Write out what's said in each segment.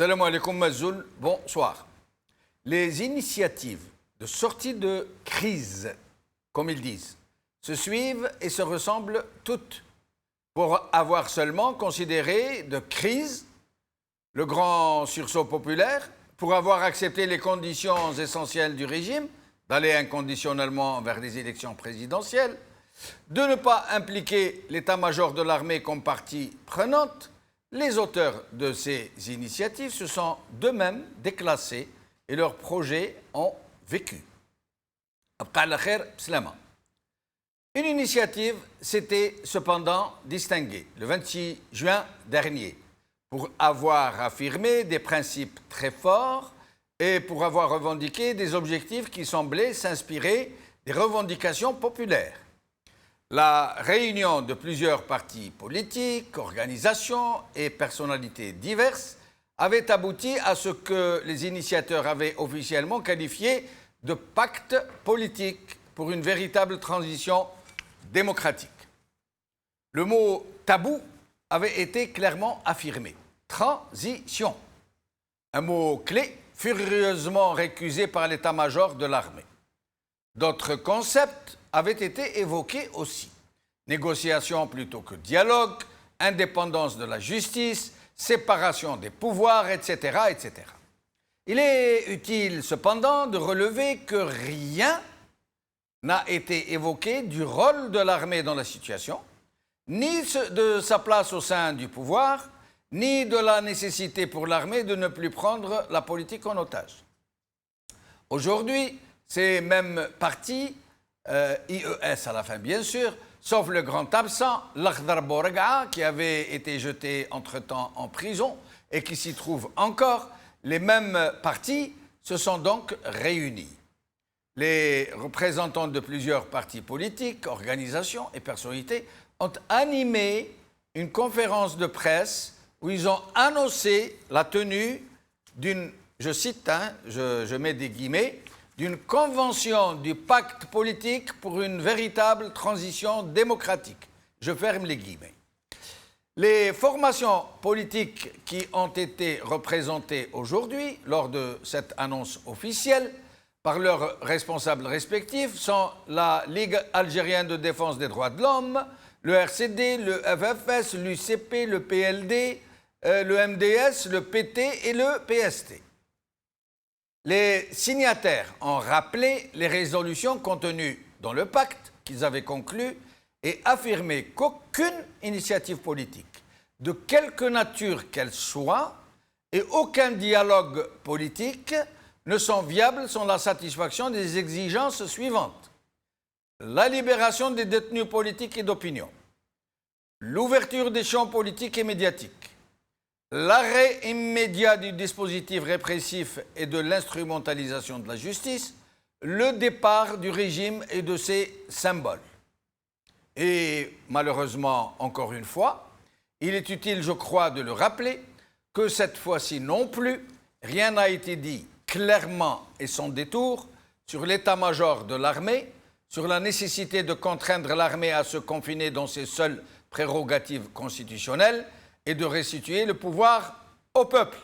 Salam alaikum Mazoul, bonsoir. Les initiatives de sortie de crise, comme ils disent, se suivent et se ressemblent toutes pour avoir seulement considéré de crise le grand sursaut populaire, pour avoir accepté les conditions essentielles du régime, d'aller inconditionnellement vers des élections présidentielles, de ne pas impliquer l'état-major de l'armée comme partie prenante. Les auteurs de ces initiatives se sont d'eux-mêmes déclassés et leurs projets ont vécu. Une initiative s'était cependant distinguée le 26 juin dernier pour avoir affirmé des principes très forts et pour avoir revendiqué des objectifs qui semblaient s'inspirer des revendications populaires. La réunion de plusieurs partis politiques, organisations et personnalités diverses avait abouti à ce que les initiateurs avaient officiellement qualifié de pacte politique pour une véritable transition démocratique. Le mot tabou avait été clairement affirmé. Transition. Un mot clé furieusement récusé par l'état-major de l'armée. D'autres concepts avaient été évoqués aussi. Négociation plutôt que dialogue, indépendance de la justice, séparation des pouvoirs, etc., etc. Il est utile cependant de relever que rien n'a été évoqué du rôle de l'armée dans la situation, ni de sa place au sein du pouvoir, ni de la nécessité pour l'armée de ne plus prendre la politique en otage. Aujourd'hui, ces mêmes partis, IES à la fin bien sûr, sauf le grand absent, l'Akhdar Bourga'a, qui avait été jeté entre-temps en prison et qui s'y trouve encore, les mêmes partis se sont donc réunis. Les représentants de plusieurs partis politiques, organisations et personnalités ont animé une conférence de presse où ils ont annoncé la tenue d'une, je cite, je mets des guillemets, d'une convention du pacte politique pour une véritable transition démocratique. Je ferme les guillemets. Les formations politiques qui ont été représentées aujourd'hui lors de cette annonce officielle par leurs responsables respectifs sont la Ligue algérienne de défense des droits de l'homme, le RCD, le FFS, l'UCP, le PLD, le MDS, le PT et le PST. Les signataires ont rappelé les résolutions contenues dans le pacte qu'ils avaient conclu et affirmé qu'aucune initiative politique, de quelque nature qu'elle soit, et aucun dialogue politique ne sont viables sans la satisfaction des exigences suivantes. La libération des détenus politiques et d'opinion, l'ouverture des champs politiques et médiatiques, l'arrêt immédiat du dispositif répressif et de l'instrumentalisation de la justice, le départ du régime et de ses symboles. Et malheureusement, encore une fois, il est utile, je crois, de le rappeler, que cette fois-ci non plus, rien n'a été dit clairement et sans détour sur l'état-major de l'armée, sur la nécessité de contraindre l'armée à se confiner dans ses seules prérogatives constitutionnelles et de restituer le pouvoir au peuple.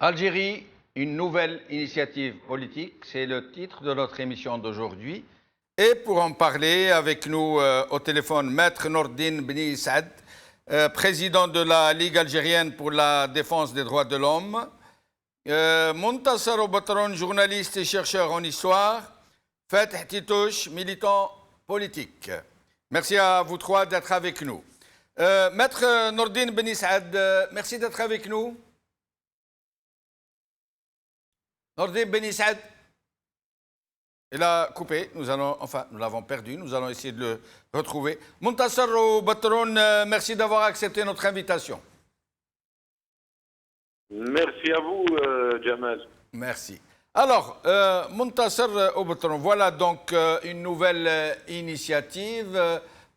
Algérie, une nouvelle initiative politique, c'est le titre de notre émission d'aujourd'hui. Et pour en parler avec nous au téléphone, Maître Nordine Bni Saad, président de la Ligue algérienne pour la défense des droits de l'homme, Montassar Batron, journaliste et chercheur en histoire, Fatih Titouche, militant politique. Merci à vous trois d'être avec nous. Maître Nordine Bni Saad, merci d'être avec nous. Nordine Bni Saad, il a coupé, nous l'avons perdu, nous allons essayer de le retrouver. Montassar Batron, merci d'avoir accepté notre invitation. Merci à vous, Jamal. Merci. Alors, Montassar Batron, voilà donc une nouvelle initiative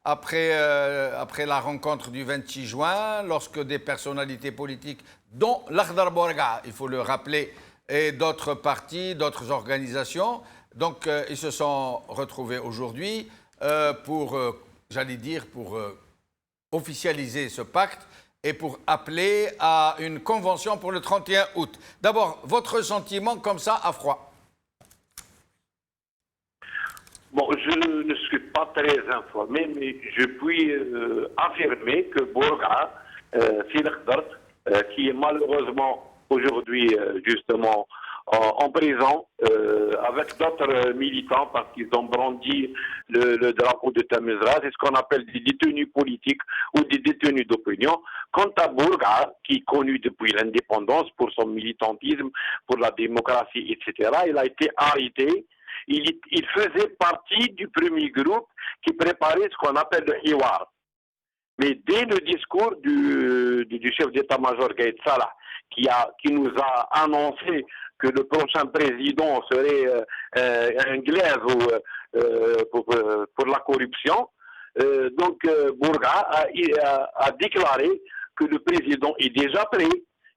après la rencontre du 26 juin, lorsque des personnalités politiques, dont l'Akhdar Bourga, il faut le rappeler, et d'autres partis, d'autres organisations. Donc, ils se sont retrouvés aujourd'hui pour officialiser ce pacte et pour appeler à une convention pour le 31 août. D'abord, votre sentiment comme ça, à froid? Bon, je ne suis pas très informé, mais je puis affirmer que Bourga, Sil Akhdar, qui est malheureusement aujourd'hui justement en prison avec d'autres militants parce qu'ils ont brandi le drapeau de Tamizra, c'est ce qu'on appelle des détenus politiques ou des détenus d'opinion. Quant à Bourga, qui est connu depuis l'indépendance pour son militantisme, pour la démocratie, etc., il a été arrêté. Il faisait partie du premier groupe qui préparait ce qu'on appelle le Hiwar. Mais dès le discours du chef d'état-major Gaïd Salah, qui nous a annoncé que le prochain président serait un glaive pour la corruption, donc Bourga a déclaré que le président est déjà prêt,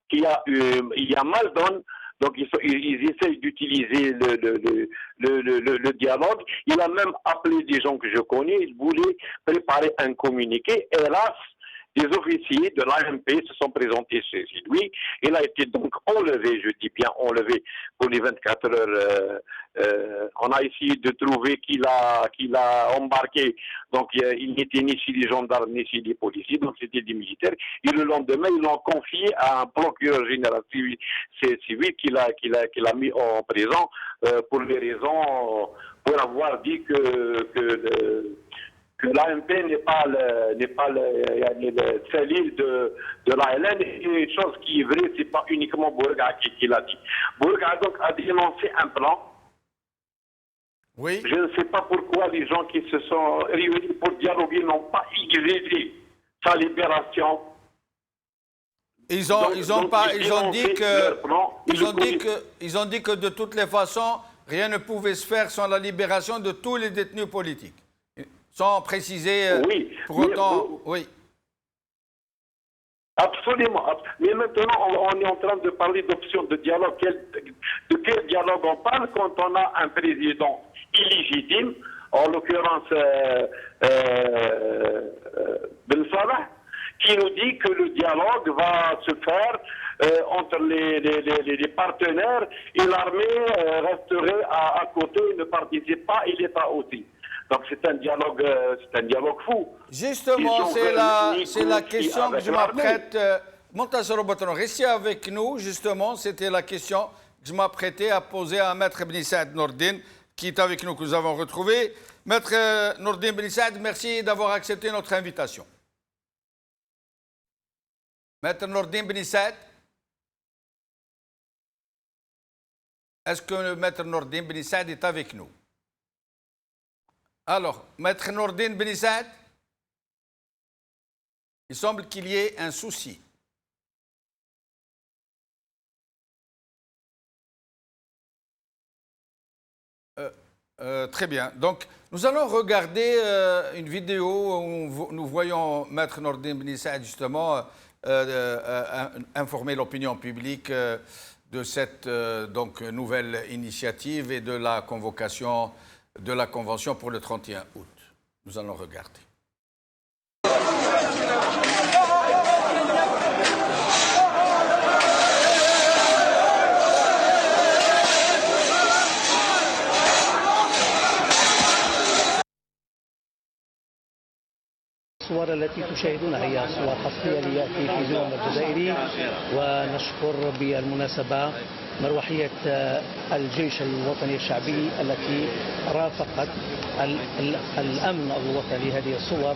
qu'il y a mal donne. Donc ils essayent d'utiliser le dialogue. Il a même appelé des gens que je connais. Il voulait préparer un communiqué. Hélas, des officiers de l'AMP se sont présentés chez lui. Il a été donc enlevé, je dis bien enlevé, pour les 24 heures. On a essayé de trouver qui l'a embarqué. Donc il n'était ni chez les gendarmes, ni chez les policiers, donc c'était des militaires. Et le lendemain, ils l'ont confié à un procureur général civil qui l'a mis en prison pour les raisons, pour avoir dit que l'AMP n'est pas le cellule de l'ALN. Et une chose qui est vraie, c'est pas uniquement Bourga qui l'a dit. Bourga donc a dénoncé un plan. Oui. Je ne sais pas pourquoi les gens qui se sont réunis pour dialoguer n'ont pas exigé sa libération. Ils ont dit que de toutes les façons, rien ne pouvait se faire sans la libération de tous les détenus politiques. Sans préciser pour autant, oui. Absolument. Mais maintenant, on est en train de parler d'options de dialogue. De quel dialogue on parle quand on a un président illégitime, en l'occurrence Ben Salah, qui nous dit que le dialogue va se faire entre les partenaires et l'armée resterait à côté, ne participe pas et l'État aussi. Donc c'est un dialogue fou. Justement, c'est la question que je m'apprête. Montassar Batron, restez avec nous. Justement, c'était la question que je m'apprêtais à poser à Maître Bni Saad Nordine, qui est avec nous, que nous avons retrouvé. Maître Nordine Bni Saad, merci d'avoir accepté notre invitation. Maître Nordine Bni Saad, est-ce que le Maître Nordine Bni Saad est avec nous? Alors, Maître Nordine Bni Saad, il semble qu'il y ait un souci. Très bien. Donc, nous allons regarder une vidéo où nous voyons Maître Nordine Bni Saad justement informer l'opinion publique de cette donc, nouvelle initiative et de la convocation de la Convention pour le 31 août. Nous allons regarder. الصور التي تشاهدونها هي صور خاصية للتلفزيون الجزائري. ونشكر بالمناسبة مروحية الجيش الوطني الشعبي التي رافقت الأمن الوطني. هذه الصور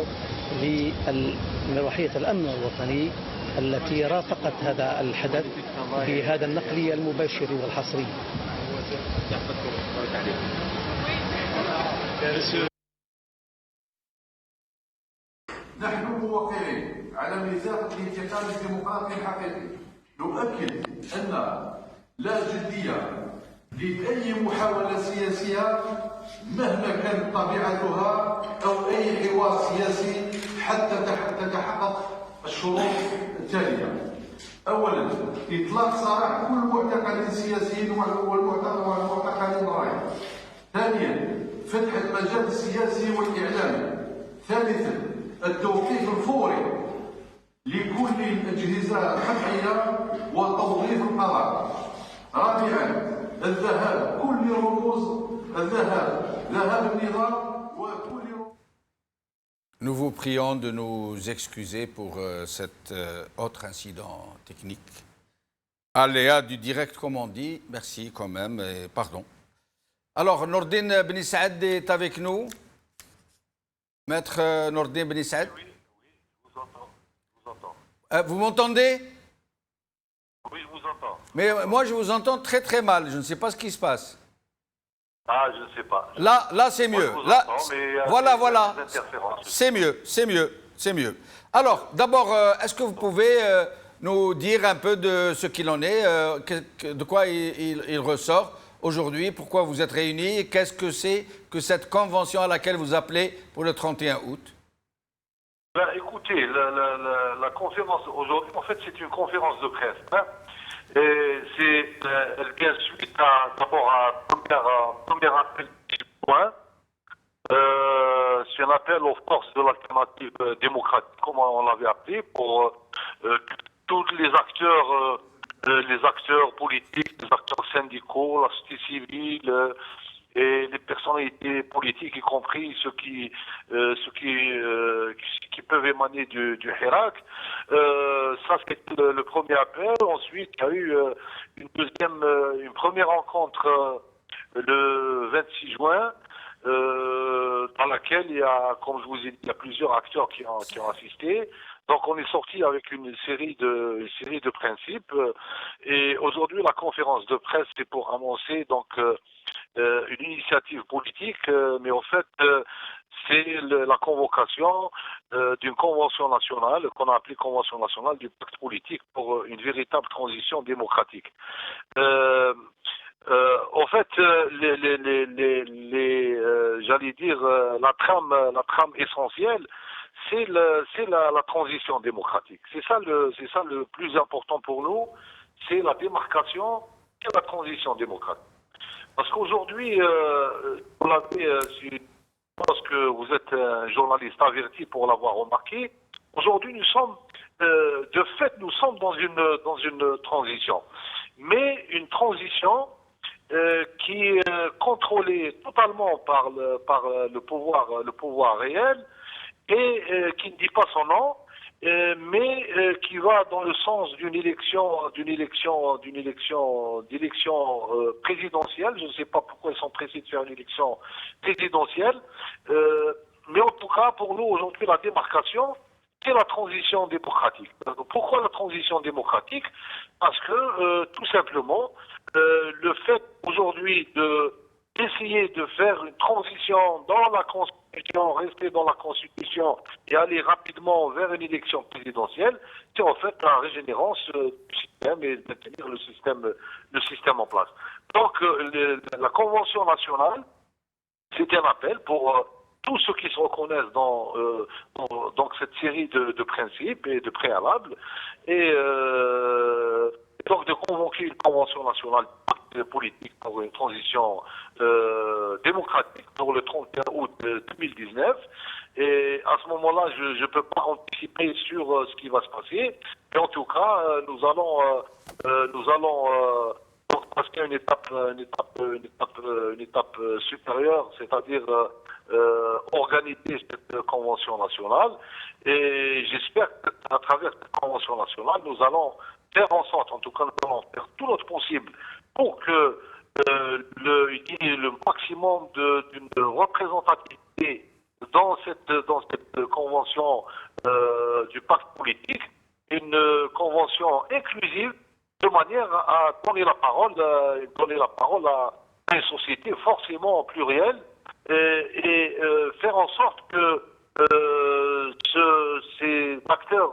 لمروحية الأمن الوطني التي رافقت هذا الحدث بهذا النقل المباشر والحصري. نحن موقعين على ميثاق الانتقال الديمقراطي الحقيقي. نؤكد أن لا جدية لأي محاولة سياسية مهما كانت طبيعتها أو أي حوار سياسي حتى تتحقق الشروط التالية. أولا، إطلاق سراح كل معتقل سياسي والمعتقلين ضرائب. ثانيا، فتح المجال السياسي والإعلامي. ثالثا، التوقيف الفوري لكل الأجهزة الحقيقية وتوظيف القضاء. رابعا، الذهاب كل رموز ذهاب النظام وكل. Nous vous prions de nous excuser pour cet autre incident technique. Aléa du direct, comme on dit. Merci quand même, et pardon. Alors, Nordine Ben Saad est avec nous. Maître Nordine Ben Saad. Oui, je vous entends. Vous m'entendez? Oui, je vous entends. Mais moi, je vous entends très très mal. Je ne sais pas ce qui se passe. Ah, je ne sais pas. Là, c'est mieux. Là, voilà. C'est mieux. Alors, d'abord, est-ce que vous pouvez nous dire un peu de ce qu'il en est, de quoi il ressort aujourd'hui, pourquoi vous êtes réunis et qu'est-ce que c'est que cette convention à laquelle vous appelez pour le 31 août? Ben, écoutez, la conférence aujourd'hui, en fait, c'est une conférence de presse. Hein. Elle vient suite d'abord à un premier appel du point. C'est un appel aux forces de l'alternative démocratique, comme on l'avait appelé, pour que tous les acteurs politiques, les acteurs syndicaux, la société civile et les personnalités politiques, y compris ceux qui peuvent émaner du Hirak. Ça, c'est le premier appel. Ensuite, il y a eu une première rencontre le 26 juin, dans laquelle il y a, comme je vous ai dit, il y a plusieurs acteurs qui ont assisté. Donc on est sorti avec une série de principes. Et aujourd'hui, la conférence de presse, c'est pour annoncer donc une initiative politique, mais en fait, c'est la convocation d'une convention nationale, qu'on a appelée Convention nationale du pacte politique pour une véritable transition démocratique. En fait, j'allais dire, la trame essentielle, c'est la transition démocratique. C'est ça le plus important pour nous, c'est la démarcation et la transition démocratique. Parce qu'aujourd'hui, vous l'avez, parce que vous êtes un journaliste averti pour l'avoir remarqué, aujourd'hui nous sommes dans une transition, mais une transition qui est contrôlée totalement par le pouvoir réel et qui ne dit pas son nom, mais qui va dans le sens d'une élection présidentielle. Je ne sais pas pourquoi ils sont pressés de faire une élection présidentielle, mais en tout cas pour nous aujourd'hui la démarcation, c'est la transition démocratique. Pourquoi la transition démocratique? Parce que tout simplement le fait aujourd'hui d'essayer de faire une transition dans la Constitution, rester dans la Constitution et aller rapidement vers une élection présidentielle, c'est en fait la régénérance du système et de maintenir le système en place. Donc la Convention nationale, c'est un appel pour tous ceux qui se reconnaissent dans cette série de principes et de préalables, et donc de convoquer une convention nationale politique pour une transition démocratique pour le 31 août 2019. Et à ce moment-là, je ne peux pas anticiper sur ce qui va se passer. Mais en tout cas, nous allons donc passer à une étape supérieure, c'est-à-dire organiser cette convention nationale. Et j'espère qu'à travers cette convention nationale, nous allons faire en sorte, en tout cas, nous allons faire tout notre possible pour que il y ait le maximum d'une représentativité dans cette convention du pacte politique, une convention inclusive de manière à donner la parole à une société forcément plurielle et faire en sorte que ces acteurs,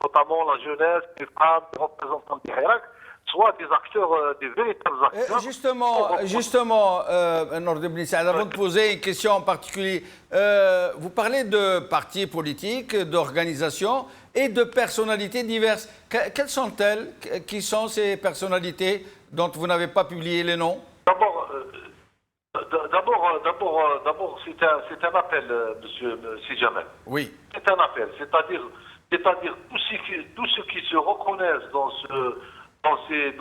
notamment la jeunesse, les femmes, les représentants du Hirak, soient des acteurs, des véritables acteurs. Justement, Nordin Ben Saad, avant de poser une question en particulier, vous parlez de partis politiques, d'organisations et de personnalités diverses. Quelles sont-elles? Qui sont ces personnalités dont vous n'avez pas publié les noms? D'abord, c'est un appel, monsieur Sidjamel. Oui. C'est un appel, c'est-à-dire tous ceux qui se reconnaissent dans ces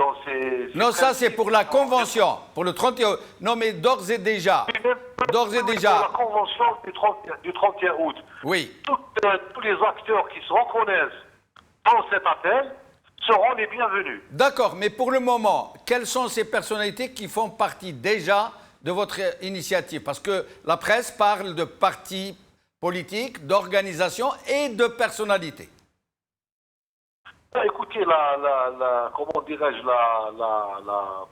non, ça c'est pour la convention, pour le 31 août. Non, mais d'ores et déjà. D'ores et déjà. Pour la convention du 31 août. Oui. Tous les acteurs qui se reconnaissent dans cet appel seront les bienvenus. D'accord, mais pour le moment, quelles sont ces personnalités qui font partie déjà de votre initiative? Parce que la presse parle de partis politiques, d'organisations et de personnalités. Écoutez, comment dirais-je,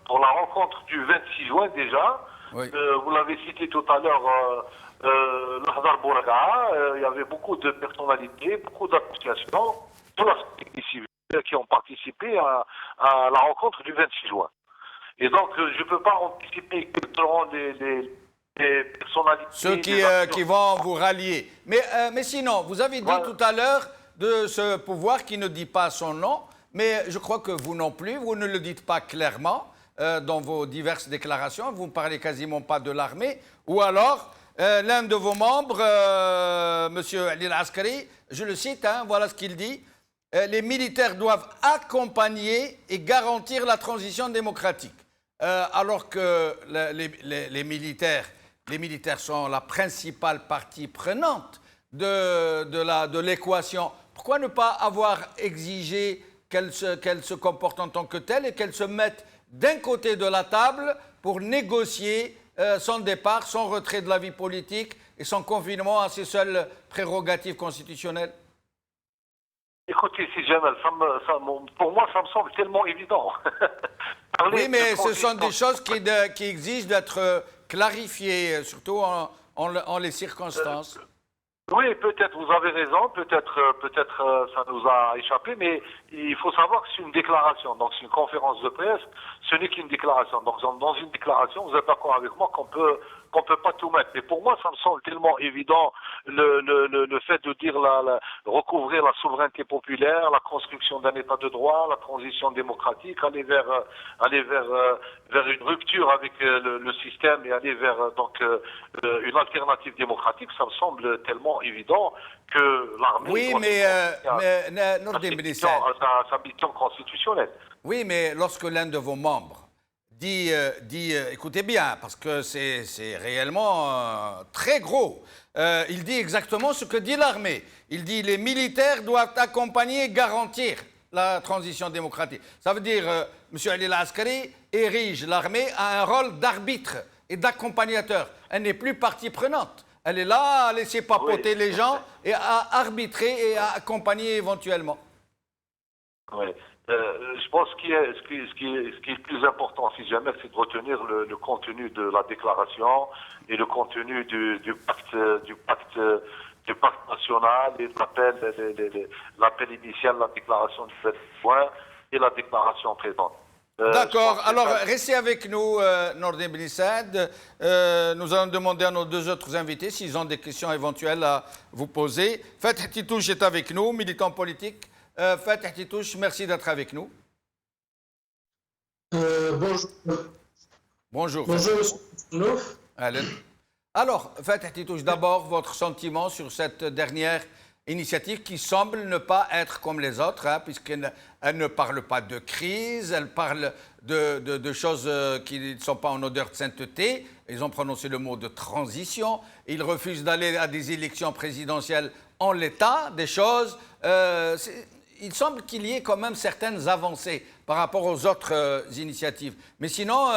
pour la rencontre du 26 juin déjà, oui. Vous l'avez cité tout à l'heure, l'Ahdar Bourga, il y avait beaucoup de personnalités, beaucoup d'associations de la société civile qui ont participé à la rencontre du 26 juin. Et donc, je ne peux pas anticiper quelles seront les personnalités. Ceux qui vont vous rallier. Mais sinon, vous avez dit tout à l'heure de ce pouvoir qui ne dit pas son nom, mais je crois que vous non plus, vous ne le dites pas clairement dans vos diverses déclarations, vous ne parlez quasiment pas de l'armée, ou alors l'un de vos membres, M. Ali Al-Askari, je le cite, voilà ce qu'il dit, les militaires doivent accompagner et garantir la transition démocratique. Alors que les militaires sont la principale partie prenante de l'équation. Pourquoi ne pas avoir exigé qu'elle se comporte en tant que telle et qu'elle se mette d'un côté de la table pour négocier son départ, son retrait de la vie politique et son confinement à ses seules prérogatives constitutionnelles? Écoutez, si Jamal, pour moi, ça me semble tellement évident. Oui, mais ce sont des choses qui exigent d'être clarifiées, surtout en les circonstances. Oui, peut-être vous avez raison, peut-être ça nous a échappé, mais il faut savoir que c'est une déclaration, donc c'est une conférence de presse, ce n'est qu'une déclaration. Donc dans une déclaration, vous êtes d'accord avec moi qu'on peut pas tout mettre. Mais pour moi, ça me semble tellement évident le fait de dire recouvrir la souveraineté populaire, la construction d'un État de droit, la transition démocratique, aller vers une rupture avec le système et aller vers une alternative démocratique. Ça me semble tellement évident que l'armée. Oui, mais Nordin Ben Saad, sa mission constitutionnelle. Oui, mais lorsque l'un de vos membres dit écoutez bien, parce que c'est réellement très gros, il dit exactement ce que dit l'armée. Il dit les militaires doivent accompagner et garantir la transition démocratique. Ça veut dire, M. Ali Al-Askari érige l'armée à un rôle d'arbitre et d'accompagnateur. Elle n'est plus partie prenante. Elle est là à laisser papoter les gens et à arbitrer et à accompagner éventuellement. Oui. Je pense que ce qui est le plus important, si jamais, c'est de retenir le contenu de la déclaration et le contenu du pacte national et l'appel initial, la déclaration du 7 juin et la déclaration présente. D'accord. Alors, restez avec nous, Nordin Ben Saad. Nous allons demander à nos deux autres invités s'ils ont des questions éventuelles à vous poser. Fatih Titouche est avec nous, militant politique. Fatih Titouche, merci d'être avec nous. Bonjour. Bonjour. Bonjour. Alors, Fatih Titouche, d'abord, votre sentiment sur cette dernière initiative qui semble ne pas être comme les autres, hein, puisqu'elle ne parle pas de crise, elle parle de choses qui ne sont pas en odeur de sainteté. Ils ont prononcé le mot de transition. Ils refusent d'aller à des élections présidentielles en l'état des choses. Il semble qu'il y ait quand même certaines avancées par rapport aux autres initiatives. Mais sinon,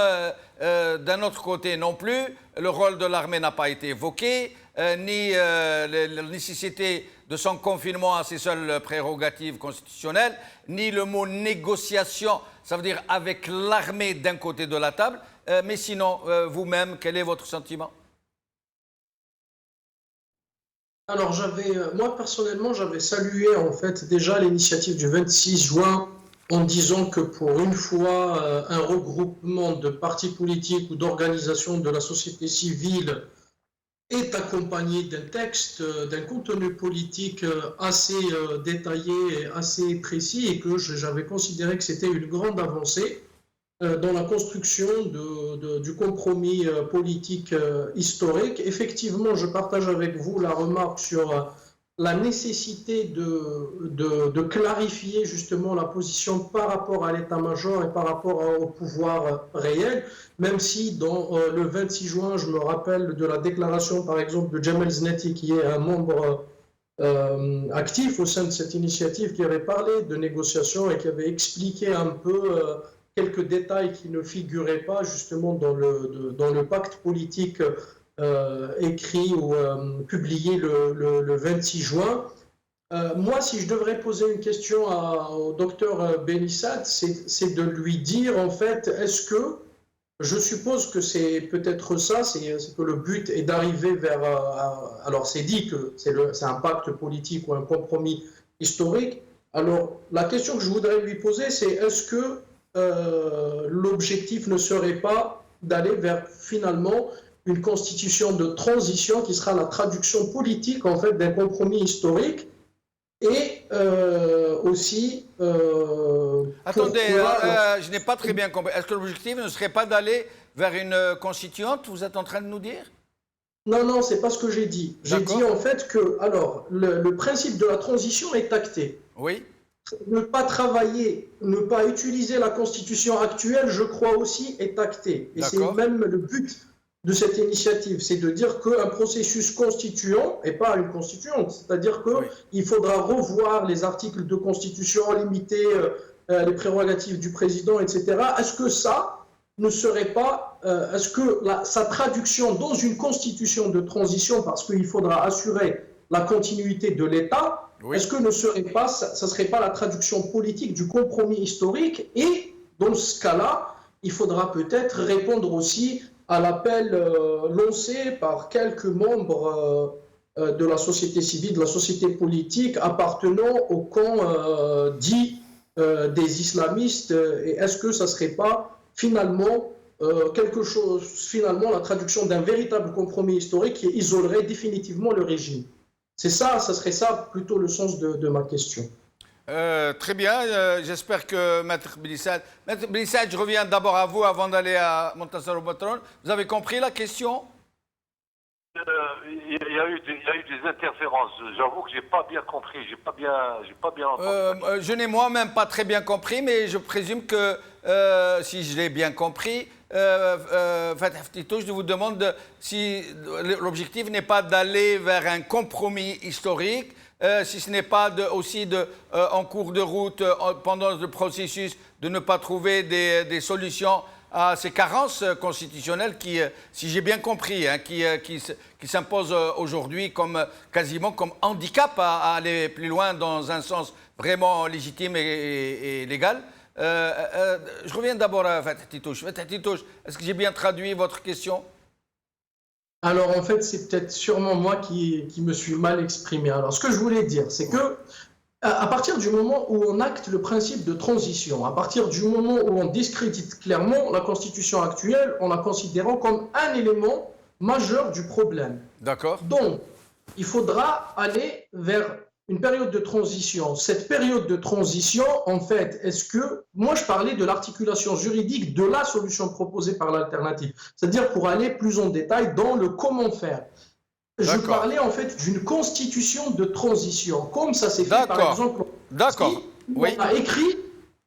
d'un autre côté non plus, le rôle de l'armée n'a pas été évoqué, ni la nécessité de son confinement à ses seules prérogatives constitutionnelles, ni le mot négociation, ça veut dire avec l'armée d'un côté de la table. Mais sinon, vous-même, quel est votre sentiment ? Alors, moi personnellement, j'avais salué en fait déjà l'initiative du 26 juin en disant que pour une fois, un regroupement de partis politiques ou d'organisations de la société civile est accompagné d'un texte, d'un contenu politique assez détaillé et assez précis, et que j'avais considéré que c'était une grande avancée dans la construction du compromis politique historique. Effectivement, je partage avec vous la remarque sur la nécessité de clarifier justement la position par rapport à l'état-major et par rapport au pouvoir réel, même si dans le 26 juin, je me rappelle de la déclaration par exemple de Jamal Znati, qui est un membre actif au sein de cette initiative, qui avait parlé de négociations et qui avait expliqué un peu quelques détails qui ne figuraient pas justement dans le pacte politique écrit ou publié le 26 juin. Moi, si je devrais poser une question au docteur Benissat, c'est de lui dire en fait, est-ce que, je suppose que c'est peut-être ça, c'est que le but est d'arriver vers, alors c'est dit que c'est un pacte politique ou un compromis historique. Alors la question que je voudrais lui poser, c'est est-ce que l'objectif ne serait pas d'aller vers finalement une constitution de transition qui sera la traduction politique en fait d'un compromis historique, et aussi attendez, je n'ai pas très bien compris. Est-ce que l'objectif ne serait pas d'aller vers une constituante, vous êtes en train de nous dire? Non, c'est pas ce que j'ai dit. J'ai dit en fait que alors le principe de la transition est acté. Oui. Ne pas travailler, ne pas utiliser la constitution actuelle, je crois aussi, est acté. Et c'est même le but de cette initiative, c'est de dire qu'un processus constituant, et pas une constituante, c'est-à-dire qu'il faudra revoir les articles de constitution, limiter les prérogatives du président, etc. Est-ce que ça ne serait pas, est-ce que sa traduction dans une constitution de transition, parce qu'il faudra assurer la continuité de l'État, est-ce que ça ne serait pas la traduction politique du compromis historique? Et dans ce cas-là, il faudra peut-être répondre aussi à l'appel lancé par quelques membres de la société civile, de la société politique appartenant au camp dit des islamistes. Et est-ce que ça ne serait pas finalement quelque chose, finalement la traduction d'un véritable compromis historique qui isolerait définitivement le régime? C'est ça, ça serait ça plutôt le sens de ma question. Très bien, j'espère que Maître Benissat, je reviens d'abord à vous avant d'aller à Montassar Boutron. Vous avez compris la question? Il y a eu des interférences. J'avoue que j'ai pas bien compris, j'ai pas bien entendu. Je n'ai moi-même pas très bien compris, mais je présume que si je l'ai bien compris, Fatah Ftitouche, je vous demande si l'objectif n'est pas d'aller vers un compromis historique, si ce n'est pas aussi en cours de route, pendant le processus, de ne pas trouver des solutions à ces carences constitutionnelles qui, si j'ai bien compris, hein, qui s'imposent aujourd'hui quasiment comme handicap à aller plus loin dans un sens vraiment légitime et légal. Je reviens d'abord à Fatah Ftitouche. Fatah Ftitouche, est-ce que j'ai bien traduit votre question? Alors en fait, c'est peut-être sûrement moi qui me suis mal exprimé. Alors ce que je voulais dire, c'est que à partir du moment où on acte le principe de transition, à partir du moment où on discrédite clairement la constitution actuelle, en la considérant comme un élément majeur du problème. D'accord. Donc, il faudra aller vers une période de transition. Cette période de transition, en fait, est-ce que... Moi, je parlais de l'articulation juridique de la solution proposée par l'alternative. C'est-à-dire pour aller plus en détail dans le comment faire. Je parlais en fait d'une constitution de transition, comme ça s'est fait par exemple. D'accord. Oui. On a écrit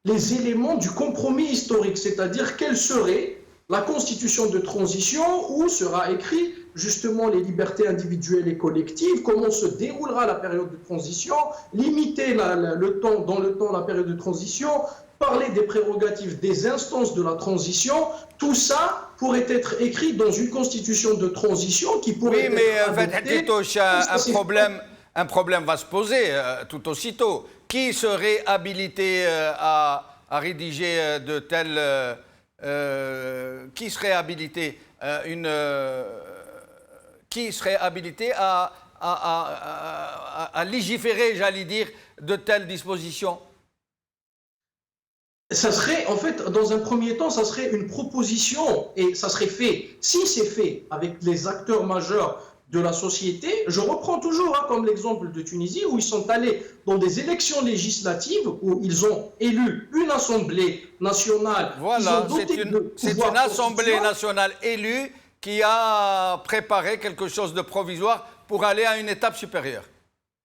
les éléments du compromis historique, c'est-à-dire quelle serait la constitution de transition où sera écrit justement les libertés individuelles et collectives, comment se déroulera la période de transition, limiter le temps, dans le temps la période de transition, parler des prérogatives des instances de la transition, tout ça pourrait être écrit dans une constitution de transition qui pourrait être adoptée. Un problème va se poser tout aussitôt. Qui serait habilité à rédiger de telles... qui serait habilité à légiférer, j'allais dire, de telles dispositions? Ça serait, en fait, dans un premier temps, ça serait une proposition et ça serait fait. Si c'est fait avec les acteurs majeurs de la société, je reprends toujours comme l'exemple de Tunisie où ils sont allés dans des élections législatives où ils ont élu une assemblée nationale. Voilà, c'est une assemblée nationale élue qui a préparé quelque chose de provisoire pour aller à une étape supérieure.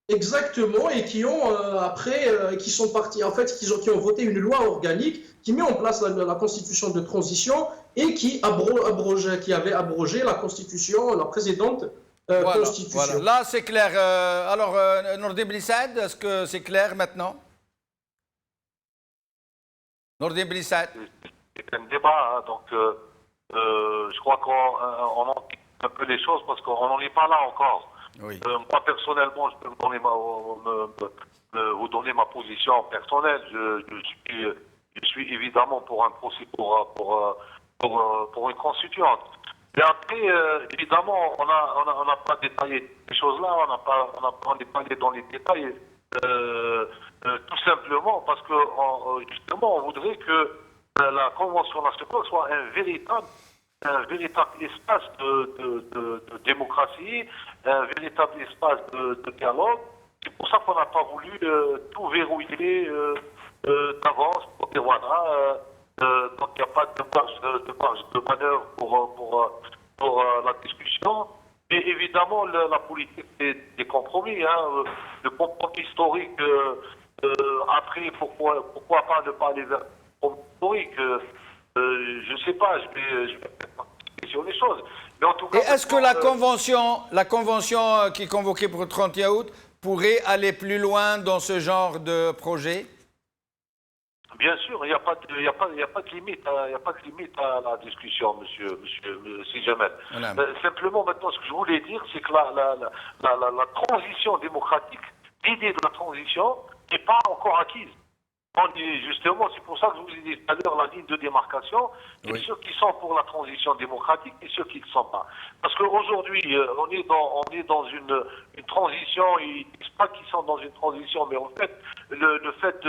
Exactement, et qui ont qui sont partis, en fait, qui ont voté une loi organique qui met en place la constitution de transition et qui avait abrogé la constitution, la précédente constitution. Voilà, là c'est clair. Alors, Nourdine Blissad, est-ce que c'est clair maintenant? Nourdine Blissad. C'est un débat, hein, donc je crois qu'on entend un peu les choses parce qu'on n'en est pas là encore. Oui. Moi, personnellement, je peux vous donner ma position personnelle. Je suis évidemment pour un procès, pour une constituante. Mais après, évidemment, on n'a pas détaillé ces choses-là, on n'a pas détaillé dans les détails, tout simplement parce que, justement, on voudrait que la Convention nationale soit un véritable espace de démocratie, un véritable espace de dialogue. C'est pour ça qu'on n'a pas voulu tout verrouiller d'avance pour dire voilà, donc il n'y a pas de marge de manœuvre pour la discussion. Mais évidemment, la politique des compromis, hein, le compromis historique, après, pourquoi pas ne pas aller vers le compromis historique je ne sais pas, je vais sur les choses. Mais en tout cas, et est-ce que la convention qui est convoquée pour le 31 août pourrait aller plus loin dans ce genre de projet? Bien sûr, il n'y a pas de limite, il n'y a pas de limite à la discussion, monsieur Jamel. Voilà. Simplement, maintenant, ce que je voulais dire, c'est que la transition démocratique, l'idée de la transition n'est pas encore acquise. Justement, c'est pour ça que je vous ai dit tout à l'heure la ligne de démarcation, et ceux qui sont pour la transition démocratique et ceux qui ne le sont pas. Parce qu'aujourd'hui, on est dans une transition, ils ne disent pas qu'ils sont dans une transition, mais en fait, le fait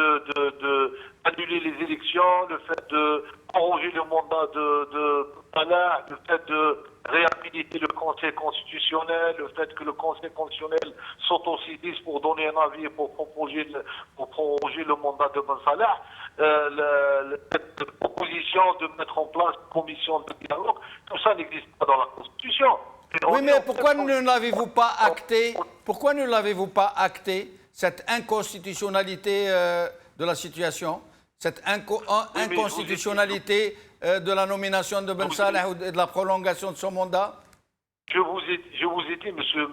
d'annuler les élections, le fait de proroger le mandat de Salah, le fait de réhabiliter le Conseil constitutionnel, le fait que le Conseil constitutionnel s'autosaisit pour donner un avis et pour proroger le mandat de Ben Salah, cette proposition de mettre en place une commission de dialogue, tout ça n'existe pas dans la Constitution. Oui, mais pourquoi ne l'avez-vous pas acté? Pourquoi ne l'avez-vous pas acté, cette inconstitutionnalité de la situation, cette inconstitutionnalité de la nomination de Ben Salah ou de la prolongation de son mandat? Je vous ai dit, monsieur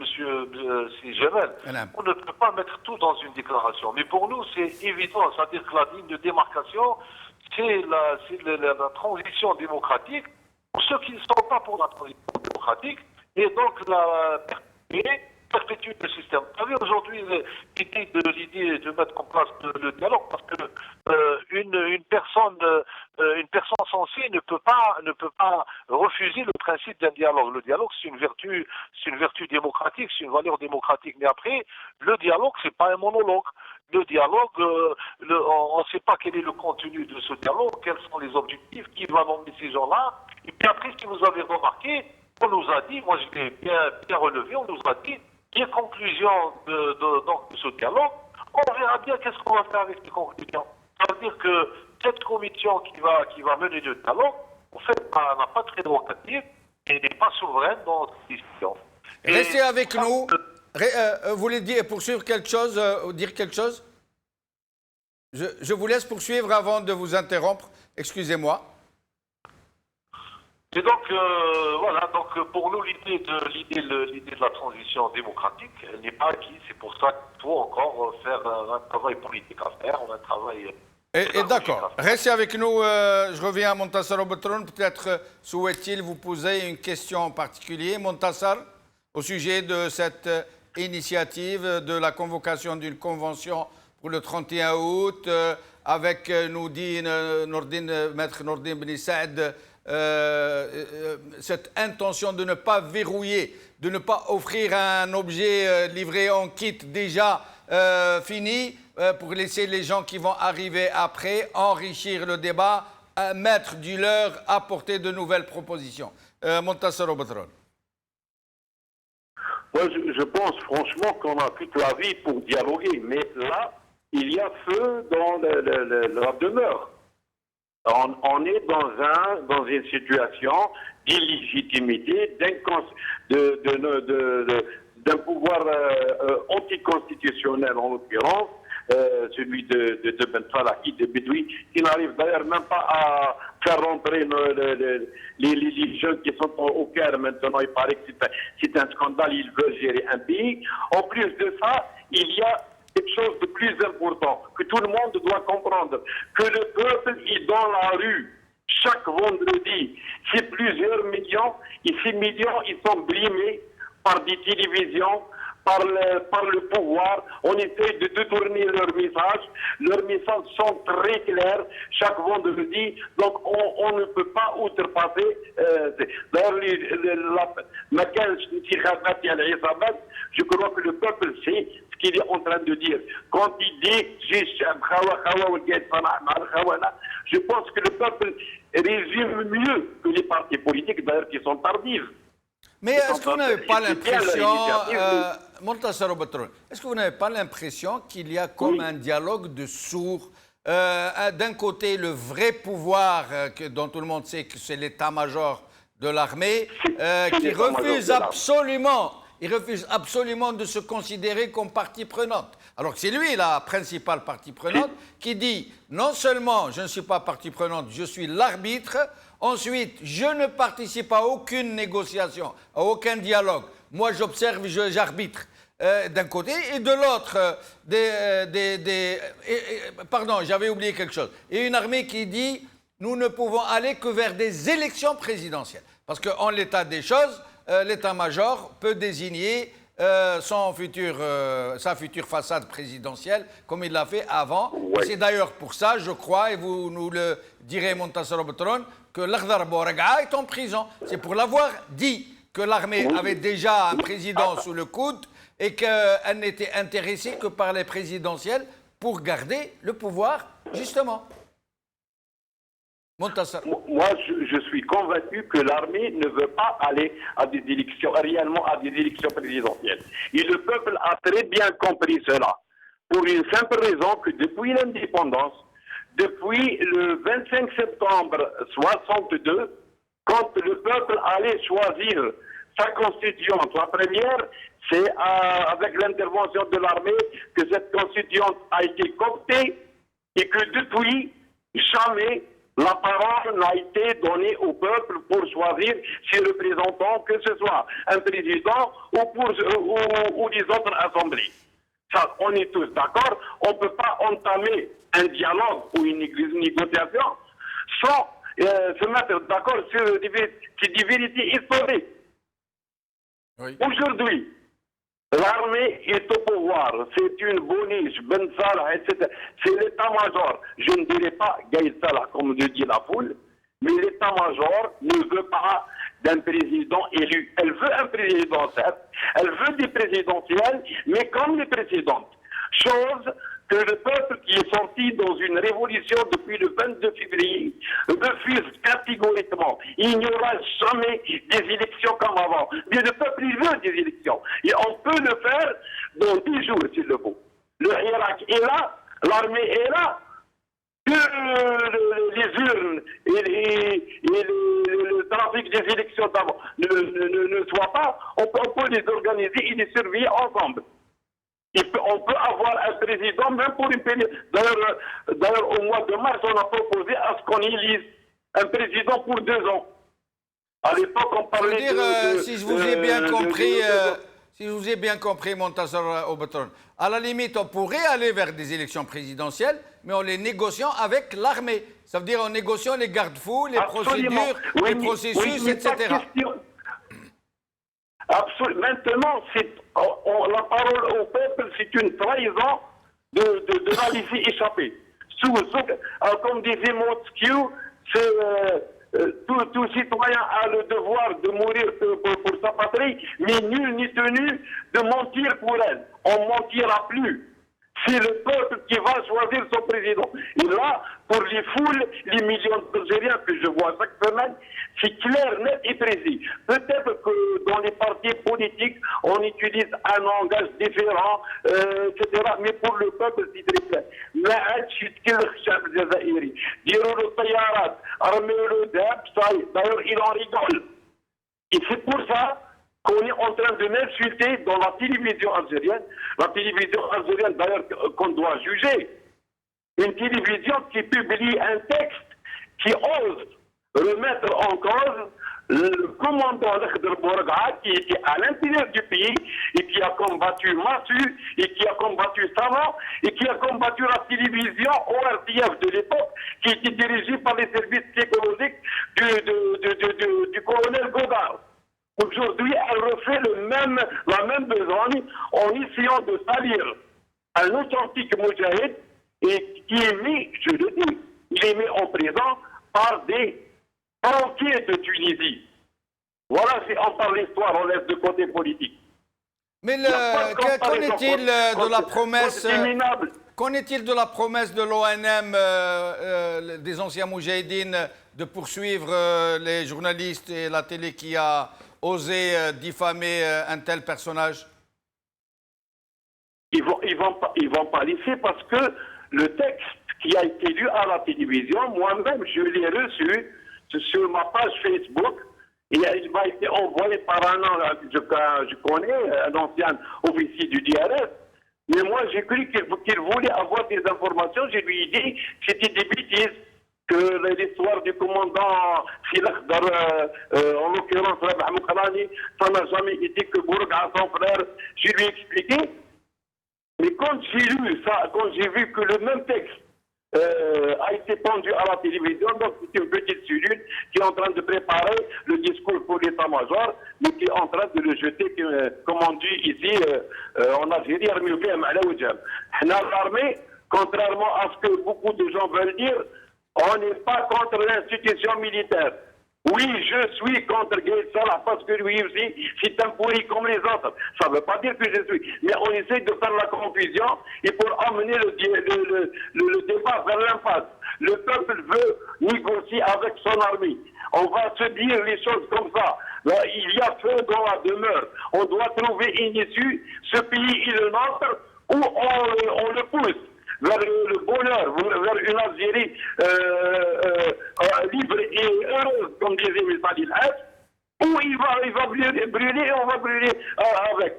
Jamel, on ne peut pas mettre tout dans une déclaration. Mais pour nous, c'est évident. C'est-à-dire que la ligne de démarcation, c'est la transition démocratique pour ceux qui ne sont pas pour la transition démocratique. Et donc, perpétuer le système. Vous savez, aujourd'hui, l'idée de mettre en place le dialogue, parce que une personne sensée ne peut pas refuser le principe d'un dialogue. Le dialogue, c'est une vertu démocratique, c'est une valeur démocratique. Mais après, le dialogue, c'est pas un monologue. Le dialogue, on ne sait pas quel est le contenu de ce dialogue, quels sont les objectifs, qui va nommer ces gens-là. Et puis après, si vous avez remarqué, on nous a dit, moi je l'ai bien relevé, on nous a dit, les conclusions de ce dialogue, on verra bien qu'est-ce qu'on va faire avec les conclusions. Ça veut dire que cette commission qui va mener le dialogue, en fait, n'a pas de prérogative et n'est pas souveraine dans cette discussion. Restez avec nous. Vous voulez poursuivre quelque chose, dire quelque chose? Je vous laisse poursuivre avant de vous interrompre. Excusez-moi. Et donc, voilà, donc pour nous, l'idée de la transition démocratique, elle n'est pas acquise. C'est pour ça qu'il faut encore faire un travail politique à faire, un travail... Et d'accord. Restez avec nous. Je reviens à Montassar Obetron. Peut-être souhaite-t-il vous poser une question en particulier, Montassar, au sujet de cette initiative de la convocation d'une convention pour le 31 août, avec, nous dit Maître Nourdine Ben Saad, cette intention de ne pas verrouiller, de ne pas offrir un objet livré en kit déjà fini, pour laisser les gens qui vont arriver après enrichir le débat, mettre du leur, apporter de nouvelles propositions. Montassar Obetron. Moi, je pense franchement qu'on a toute la vie pour dialoguer, mais là, il y a feu dans la demeure. On est dans une situation d'illégitimité, d'un pouvoir anticonstitutionnel en l'occurrence, celui de Ben Salah et de Bedoui, qui n'arrive d'ailleurs même pas à faire rentrer les jeunes qui sont au Caire maintenant. Il paraît que c'est un scandale, ils veulent gérer un pays. En plus de ça, il y a quelque chose de plus important, que tout le monde doit comprendre, que le peuple est dans la rue chaque vendredi. C'est plusieurs millions, et ces millions, ils sont brimés par des télévisions, par le pouvoir. On essaie de détourner leurs messages. Leurs messages sont très clairs chaque vendredi. Donc on ne peut pas outrepasser. D'ailleurs, je crois que le peuple sait ce qu'il est en train de dire. Quand il dit je pense que le peuple résume mieux que les partis politiques, d'ailleurs, qui sont tardifs. Mais est-ce que vous n'avez pas l'impression, Montassar Obetron, est-ce que vous n'avez pas l'impression qu'il y a comme un dialogue de sourds? D'un côté, le vrai pouvoir, dont tout le monde sait que c'est l'état-major de l'armée, qui refuse absolument de se considérer comme partie prenante. Alors que c'est lui la principale partie prenante qui dit non seulement je ne suis pas partie prenante, je suis l'arbitre. Ensuite, je ne participe à aucune négociation, à aucun dialogue. Moi, j'observe, j'arbitre d'un côté, et de l'autre, pardon, j'avais oublié quelque chose. Et une armée qui dit, nous ne pouvons aller que vers des élections présidentielles. Parce qu'en l'état des choses, l'état-major peut désigner sa future façade présidentielle, comme il l'a fait avant. Ouais. C'est d'ailleurs pour ça, je crois, et vous nous le direz, Montassar Obetron, que l'Akhdar Bouregaï est en prison. C'est pour l'avoir dit que l'armée avait déjà un président sous le coude et qu'elle n'était intéressée que par les présidentielles pour garder le pouvoir, justement. Montassar. Moi, je suis convaincu que l'armée ne veut pas aller à des élections, réellement à des élections présidentielles. Et le peuple a très bien compris cela. Pour une simple raison que depuis l'indépendance, depuis le 25 septembre 62, quand le peuple allait choisir sa constituante, la première, c'est avec l'intervention de l'armée que cette constituante a été cooptée et que depuis, jamais la parole n'a été donnée au peuple pour choisir ses représentants, que ce soit un président ou les autres assemblées. Ça, on est tous d'accord. On ne peut pas entamer un dialogue ou une négociation sans se mettre d'accord sur des vérités historiques. Oui. Aujourd'hui, l'armée est au pouvoir. C'est une boniche, Ben Salah, etc. C'est l'état-major. Je ne dirais pas Gaïd Salah, comme le dit la foule, mais l'état-major ne veut pas d'un président élu. Elle veut un président, certes. Elle veut des présidentielles, mais comme les précédentes. Chose que le peuple qui est sorti dans une révolution depuis le 22 février refuse catégoriquement. Il n'y aura jamais des élections comme avant. Mais le peuple, il veut des élections. Et on peut le faire dans 10 jours, s'il le faut. Le Irak est là, l'armée est là. que les urnes et le trafic des élections d'abord ne soient pas, on peut les organiser et les surveiller ensemble. On peut avoir un président, même pour une période. D'ailleurs, au mois de mars, on a proposé à ce qu'on élise un président pour 2 ans. À l'époque, on parlait si je vous ai bien compris, si je vous ai bien compris, Montazor Obetron, à la limite, on pourrait aller vers des élections présidentielles, mais en les négociant avec l'armée. Ça veut dire en négociant les garde-fous, les procédures, les processus, etc. Absolument. Maintenant, la parole au peuple, c'est une trahison de la laisser échapper. Comme disait Montesquieu, tout citoyen a le devoir de mourir pour sa patrie, mais nul n'est tenu de mentir pour elle. On ne mentira plus. C'est le peuple qui va choisir son président. Et là, pour les foules, les millions d'Algériens que je vois chaque semaine, c'est clair, net et précis. Peut-être que dans les partis politiques, on utilise un langage différent, etc. Mais pour le peuple, c'est très clair. D'ailleurs, il en rigole. Et c'est pour ça qu'on est en train de m'insulter dans la télévision algérienne. La télévision algérienne, d'ailleurs, qu'on doit juger. Une télévision qui publie un texte qui ose remettre en cause le commandant Lekhdar Bourgha, qui était à l'intérieur du pays et qui a combattu Massu et qui a combattu Savant et qui a combattu la télévision ORTF de l'époque, qui était dirigée par les services psychologiques du colonel Godard. Aujourd'hui, elle refait la même besogne en essayant de salir un authentique moujahid et qui est mis, je le dis, il est mis en prison par des banquiers de Tunisie. Voilà, si on parle d'histoire, on laisse de côté politique. Mais qu'en est-il de la promesse Qu'en est-il de la promesse de l'ONM, des anciens moujahidines, de poursuivre les journalistes et la télé qui a osé diffamer un tel personnage? Ils vont pas laisser parce que le texte qui a été lu à la télévision, moi-même, je l'ai reçu sur ma page Facebook. Et il m'a été envoyé par un an, je connais, un ancien officier du DRS. Mais moi, j'ai cru qu'il voulait avoir des informations. Je lui ai dit que c'était des bêtises, que l'histoire du commandant Silakhdar, en l'occurrence Rabah Moukalani, ça n'a jamais été que Bourgha, son frère. Je lui ai expliqué. Mais quand j'ai lu ça, quand j'ai vu que le même texte a été pendu à la télévision, donc c'est une petite cellule qui est en train de préparer le discours pour l'état-major, mais qui est en train de le jeter, comme on dit ici en Algérie, l'armée, contrairement à ce que beaucoup de gens veulent dire, on n'est pas contre l'institution militaire. Oui, je suis contre Gaël Salah parce que lui aussi, c'est un pourri comme les autres. Ça ne veut pas dire que je suis. Mais on essaie de faire la confusion et pour amener le débat vers l'impasse. Le peuple veut négocier avec son armée. On va se dire les choses comme ça. Là, il y a feu dans la demeure. On doit trouver une issue. Ce pays est le nôtre où on le pousse vers le bonheur, vers une Algérie libre et heureuse, comme disait Messali L, où il va brûler et on va brûler avec.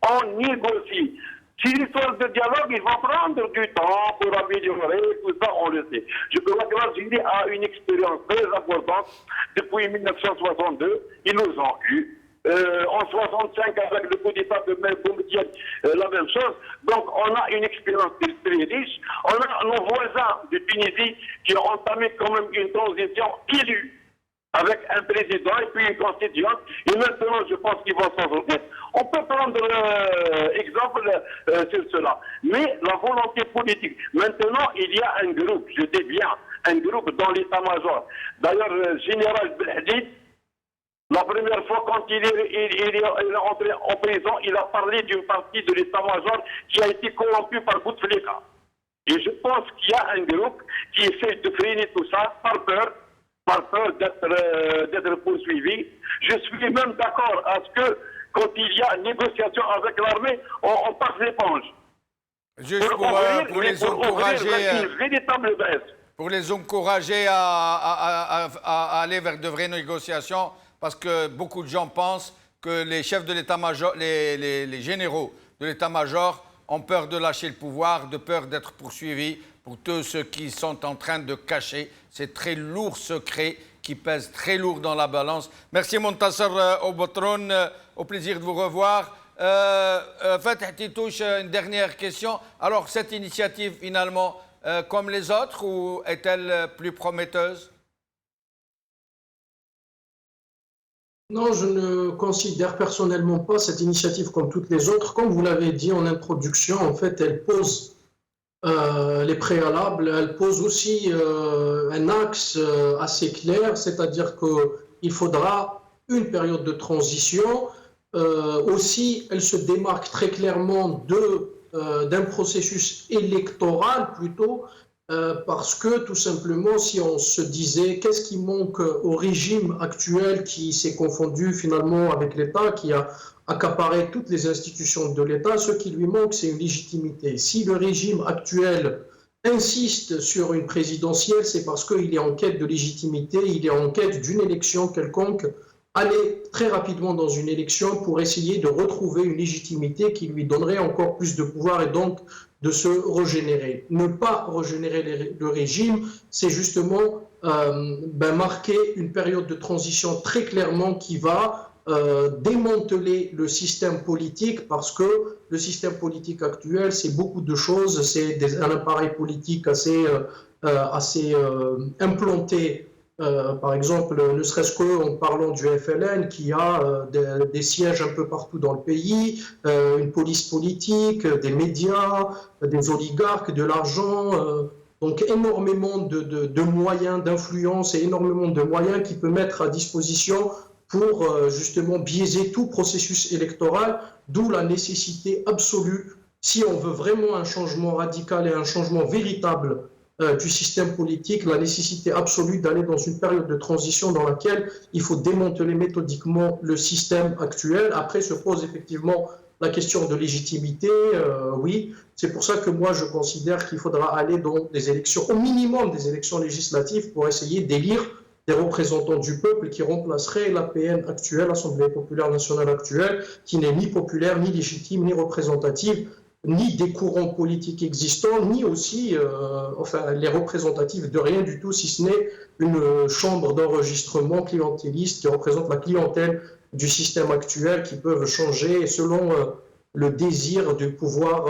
On négocie. Si l'histoire de dialogue, il va prendre du temps pour améliorer, tout ça, on le sait. Je crois que l'Algérie a une expérience très importante depuis 1962. Ils nous ont eu. En 65, avec le coup d'État de Boumedienne, la même chose. Donc, on a une expérience très riche. On a nos voisins de Tunisie qui ont entamé quand même une transition élue avec un président et puis une constituante. Et maintenant, je pense qu'ils vont s'en sortir. On peut prendre exemple sur cela. Mais la volonté politique. Maintenant, il y a un groupe, je dis bien, un groupe dans l'état-major. D'ailleurs, général Belhadid, la première fois, quand il est entré en prison, il a parlé d'une partie de l'état-major qui a été corrompue par Bouteflika. Et je pense qu'il y a un groupe qui essaie de freiner tout ça par peur d'être poursuivi. Je suis même d'accord à ce que, quand il y a négociation avec l'armée, on passe l'éponge. Juste pour les encourager, une véritable baisse. pour les encourager à aller vers de vraies négociations, parce que beaucoup de gens pensent que les chefs de l'état-major, les généraux de l'état-major ont peur de lâcher le pouvoir, de peur d'être poursuivis pour tous ceux qui sont en train de cacher ces très lourds secrets qui pèsent très lourd dans la balance. Merci Montasser Obotroun, au plaisir de vous revoir. Fatih Titouche, une dernière question. Alors, cette initiative, finalement, comme les autres, ou est-elle plus prometteuse? Non, je ne considère personnellement pas cette initiative comme toutes les autres. Comme vous l'avez dit en introduction, en fait, elle pose les préalables, elle pose aussi un axe assez clair, c'est-à-dire qu'il faudra une période de transition. Aussi, elle se démarque très clairement d'un processus électoral plutôt, parce que tout simplement, si on se disait qu'est-ce qui manque au régime actuel qui s'est confondu finalement avec l'État, qui a accaparé toutes les institutions de l'État, ce qui lui manque, c'est une légitimité. Si le régime actuel insiste sur une présidentielle, c'est parce qu'il est en quête de légitimité, il est en quête d'une élection quelconque, aller très rapidement dans une élection pour essayer de retrouver une légitimité qui lui donnerait encore plus de pouvoir et donc de se régénérer. Ne pas régénérer le régime, c'est justement marquer une période de transition très clairement qui va démanteler le système politique, parce que le système politique actuel, c'est beaucoup de choses, c'est un appareil politique assez implanté. Par exemple, ne serait-ce qu'en parlant du FLN, qui a des sièges un peu partout dans le pays, une police politique, des médias, des oligarques, de l'argent, donc énormément de moyens d'influence et énormément de moyens qui peut mettre à disposition pour justement biaiser tout processus électoral, d'où la nécessité absolue, si on veut vraiment un changement radical et un changement véritable du système politique, la nécessité absolue d'aller dans une période de transition dans laquelle il faut démanteler méthodiquement le système actuel. Après se pose effectivement la question de légitimité, oui. C'est pour ça que moi je considère qu'il faudra aller dans des élections, au minimum des élections législatives, pour essayer d'élire des représentants du peuple qui remplaceraient l'APN actuelle, l'Assemblée populaire nationale actuelle, qui n'est ni populaire, ni légitime, ni représentative, ni des courants politiques existants, ni aussi les représentatives de rien du tout, si ce n'est une chambre d'enregistrement clientéliste qui représente la clientèle du système actuel, qui peuvent changer selon le désir du pouvoir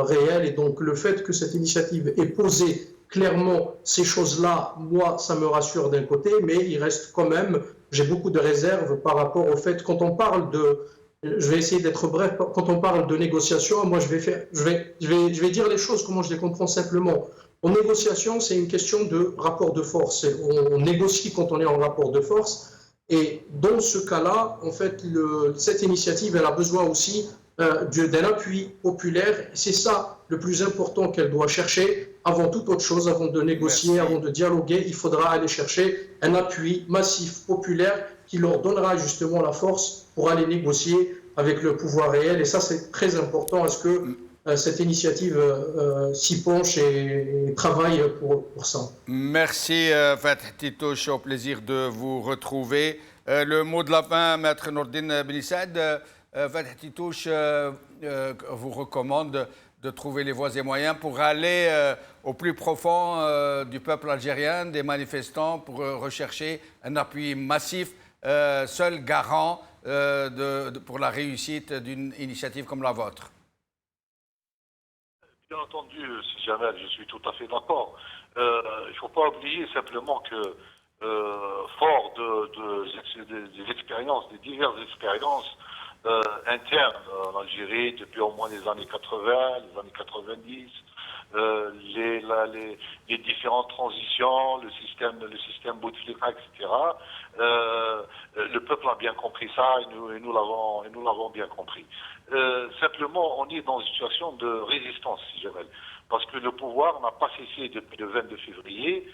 réel. Et donc le fait que cette initiative ait posé clairement ces choses-là, moi, ça me rassure d'un côté, mais il reste quand même, j'ai beaucoup de réserves par rapport au fait, quand on parle de... Je vais essayer d'être bref. Quand on parle de négociation, moi, je vais dire les choses comment je les comprends simplement. En négociation, c'est une question de rapport de force. On négocie quand on est en rapport de force. Et dans ce cas-là, en fait, cette initiative, elle a besoin aussi d'un appui populaire. C'est ça le plus important qu'elle doit chercher. Avant toute autre chose, avant de négocier, Merci. avant de dialoguer, il faudra aller chercher un appui massif populaire qui leur donnera justement la force pour aller négocier avec le pouvoir réel. Et ça, c'est très important. Est-ce que cette initiative s'y penche et travaille pour ça? Merci Fatih Titouche, au plaisir de vous retrouver. Le mot de la fin, Maître Nourdine Benissad. Fatih Titouche vous recommande de trouver les voies et moyens pour aller au plus profond du peuple algérien, des manifestants, pour rechercher un appui massif, seul garant pour la réussite d'une initiative comme la vôtre. Bien entendu, Jamel, je suis tout à fait d'accord. Il ne faut pas oublier simplement que, fort des expériences, des diverses expériences internes en Algérie depuis au moins les années 80, les années 90, les différentes transitions, le système Bouteflika, etc. Le peuple a bien compris ça et nous l'avons bien compris. Simplement, on est dans une situation de résistance, si jamais, parce que le pouvoir n'a pas cessé depuis le 22 février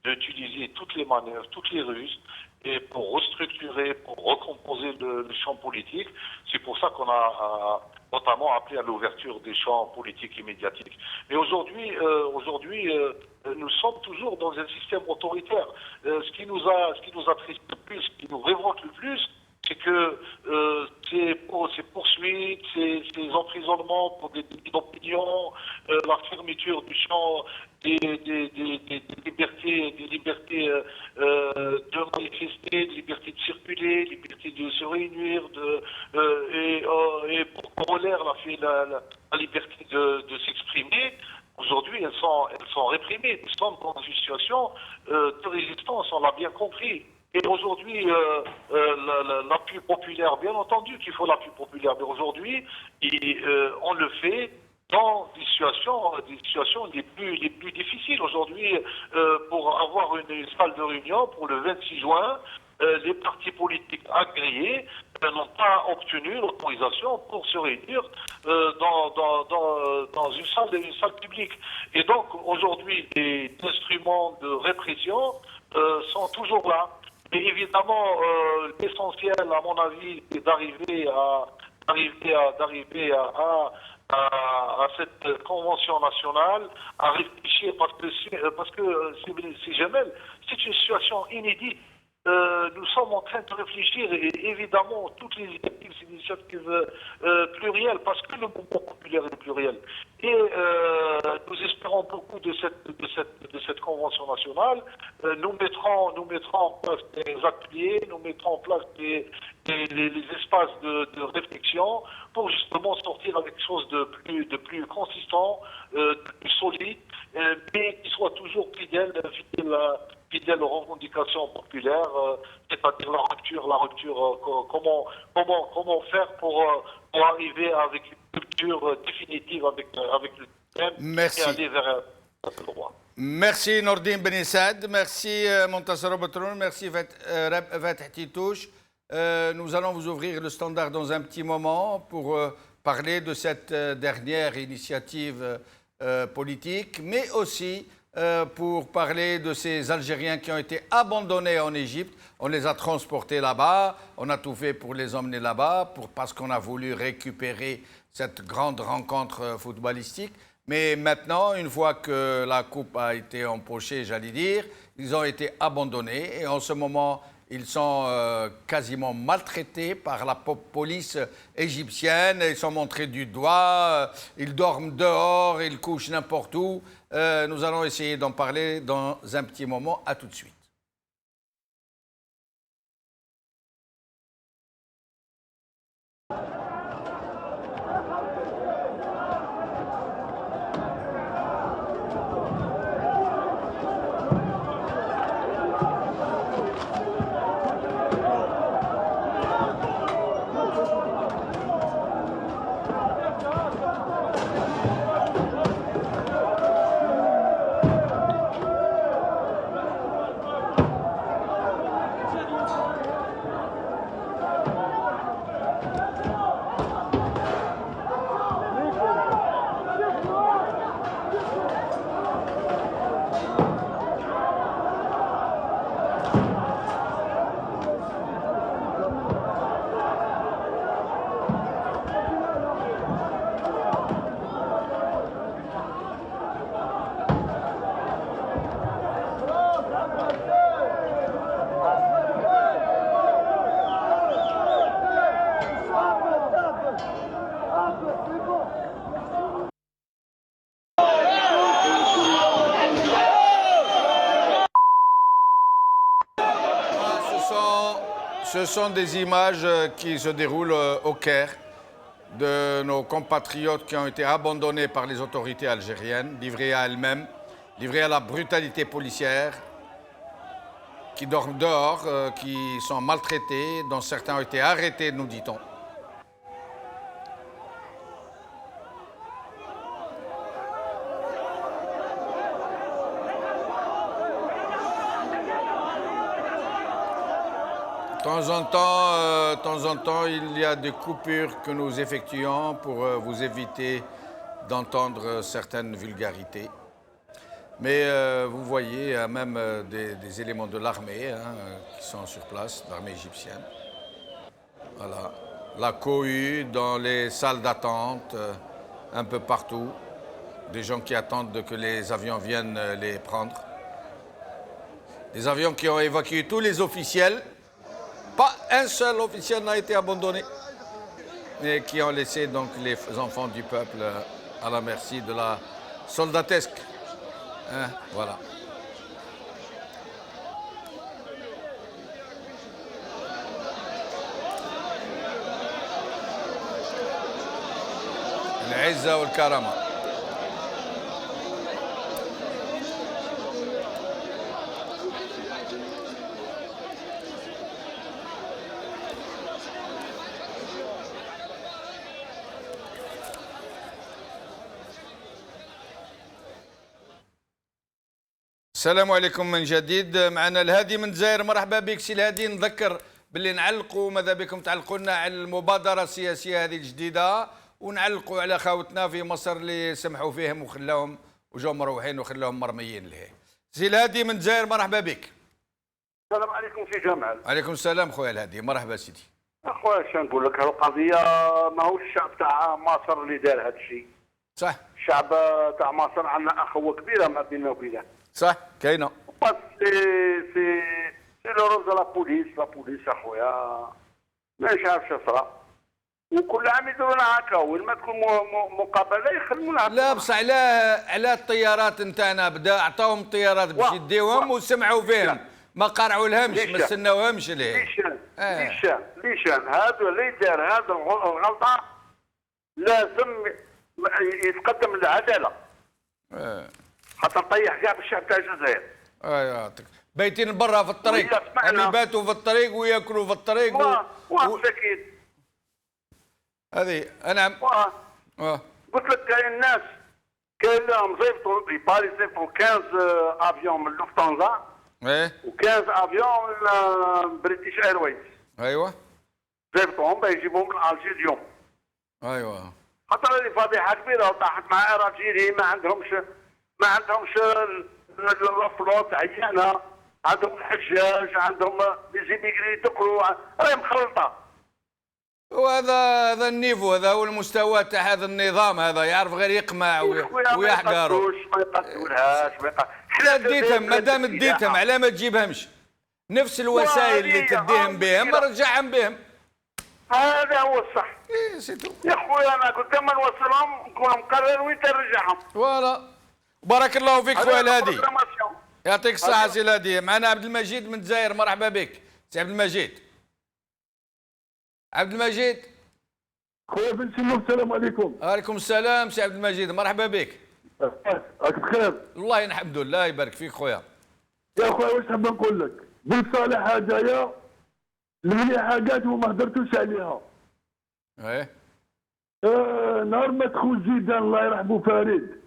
d'utiliser toutes les manœuvres, toutes les ruses et pour restructurer, pour recomposer le champ politique. C'est pour ça qu'on a notamment appelé à l'ouverture des champs politiques et médiatiques. Mais aujourd'hui, nous sommes toujours dans un système autoritaire. Ce qui nous attriste le plus, ce qui nous révolte le plus, c'est que ces poursuites, ces emprisonnements pour des délits d'opinion, la fermeture du champ des libertés de manifester, de liberté de circuler, liberté de se réunir, et pour corollaire la liberté de s'exprimer. Aujourd'hui, elles sont réprimées. Nous sommes dans une situation de résistance, on l'a bien compris. Et aujourd'hui, l'appui populaire, bien entendu qu'il faut l'appui populaire, mais aujourd'hui, on le fait dans des situations les plus difficiles. Aujourd'hui, pour avoir une salle de réunion pour le 26 juin, les partis politiques agréés n'ont pas obtenu l'autorisation pour se réunir dans une salle publique. Et donc, aujourd'hui, les instruments de répression sont toujours là. Mais évidemment, l'essentiel, à mon avis, c'est d'arriver à cette convention nationale, à réfléchir, parce que c'est Jamel, c'est une situation inédite. Nous sommes en train de réfléchir, et évidemment toutes les initiatives plurielles, parce que le mouvement populaire est pluriel. Et nous espérons beaucoup de cette convention nationale. Nous mettrons en place des ateliers, nous mettrons en place les espaces de réflexion pour justement sortir avec quelque chose de plus consistant, de plus solide, mais qui soit toujours fidèle aux revendications populaires, c'est-à-dire la rupture, comment faire pour arriver avec une rupture définitive avec le système. Merci. Et aller vers un droit. Merci Nordine Benissad, merci Montassaro Batroun, merci Fatih Titouche. Nous allons vous ouvrir le standard dans un petit moment pour parler de cette dernière initiative politique, mais aussi pour parler de ces Algériens qui ont été abandonnés en Égypte. On les a transportés là-bas, on a tout fait pour les emmener là-bas, parce qu'on a voulu récupérer cette grande rencontre footballistique. Mais maintenant, une fois que la coupe a été empochée, j'allais dire, ils ont été abandonnés. Et en ce moment, ils sont quasiment maltraités par la police égyptienne. Ils sont montrés du doigt, ils dorment dehors, ils couchent n'importe où. Nous allons essayer d'en parler dans un petit moment. À tout de suite. Ce sont des images qui se déroulent au Caire, de nos compatriotes qui ont été abandonnés par les autorités algériennes, livrés à elles-mêmes, livrés à la brutalité policière, qui dorment dehors, qui sont maltraités, dont certains ont été arrêtés, nous dit-on. De temps en temps, il y a des coupures que nous effectuons pour vous éviter d'entendre certaines vulgarités. Mais vous voyez même des éléments de l'armée qui sont sur place, l'armée égyptienne. Voilà. La cohue dans les salles d'attente, un peu partout. Des gens qui attendent que les avions viennent les prendre. Des avions qui ont évacué tous les officiels. Pas un seul officiel n'a été abandonné. Et qui ont laissé donc les enfants du peuple à la merci de la soldatesque. Voilà. العزة والكرامة. السلام عليكم من جديد. معنا الهادي من الجزائر. مرحبا بك سي الهادي. نذكر باللي نعلقوا، ماذا بكم تعلقوا لنا على المبادرة السياسية هذه الجديدة، ونعلقوا على خاوتنا في مصر اللي سمحوا فيهم وخلاهم وجاو مروحين وخلاهم مرميين لهيه. سي الهادي من الجزائر مرحبا بك. السلام عليكم سي جمال. عليكم السلام خويا الهادي. مرحبا سيدي. اخويا شنو نقول لك، القضيه ماهوش الشعب تاع مصر اللي دار هذا الشيء. صح. الشعب تاع مصر عندنا اخوه كبيره ما بيننا وبينه. صح كاينه. بس سي لو رول دو لا بوليس اخويا مانيش عارف شو صرا، وكل عام يديرونا هكا، وين ما تكون مقابله يخدمونا. لا بصح على الطيارات نتاعنا بدا عطاوهم الطيارات باش يديوهم وسمعوا فيهم، ما قرعوا لهمش، ما استناوهمش ليه. ليشان هذا اللي دار هذا الغلطه لازم يتقدم للعداله. خاطر طيح كاع بالشعب تاع الجزائر. يعطيك. بايتين برا في الطريق، اللي باتوا في الطريق وياكلوا في الطريق مساكين. هذه نعم. قلت لك كاين ناس كاين لهم صيفطوا باري صيفطوا 15 افيون من لوفتانزا و15 افيون من بريتيش ايرويز. ايوه صيفطوهم باش يجيبوهم من الجي اليوم. ايوه خاطر هذه فضيحه كبيره طاحت مع اراجيلي، ما عندهمش الفلوس عيانه، عندهم الحجاج، عندهم لي زيميغري يدخلوا، راهي مخلطه. وهذا النيفو، هذا هو المستوى تاع هذا النظام، هذا يعرف غير يقمع ويحقروا. ما يقتلوهاش حنا ديتهم، مادام ديتهم على ما تجيبهمش نفس الوسائل اللي تديهم بهم رجعهم بهم. هذا هو الصح. يا خويا انا قلت لما نوصلهم نكون مقرر وين ترجعهم. فوالا. بارك الله فيك خويا الهادي. يعطيك الصحة سي الهادي. معنا عبد المجيد من الجزائر. مرحبا بك سي عبد المجيد. عبد المجيد. خويا بن سلوم السلام عليكم. وعليكم السلام سي عبد المجيد. مرحبا بك. راك بخير؟ والله الحمد لله يبارك فيك خويا. يا خويا واش حاب نقول لك؟ بن صالح هدايا المليحه حاجات وما هدرتوش عليها. ايه. نهار ما دخل زيدان الله يرحمه فريد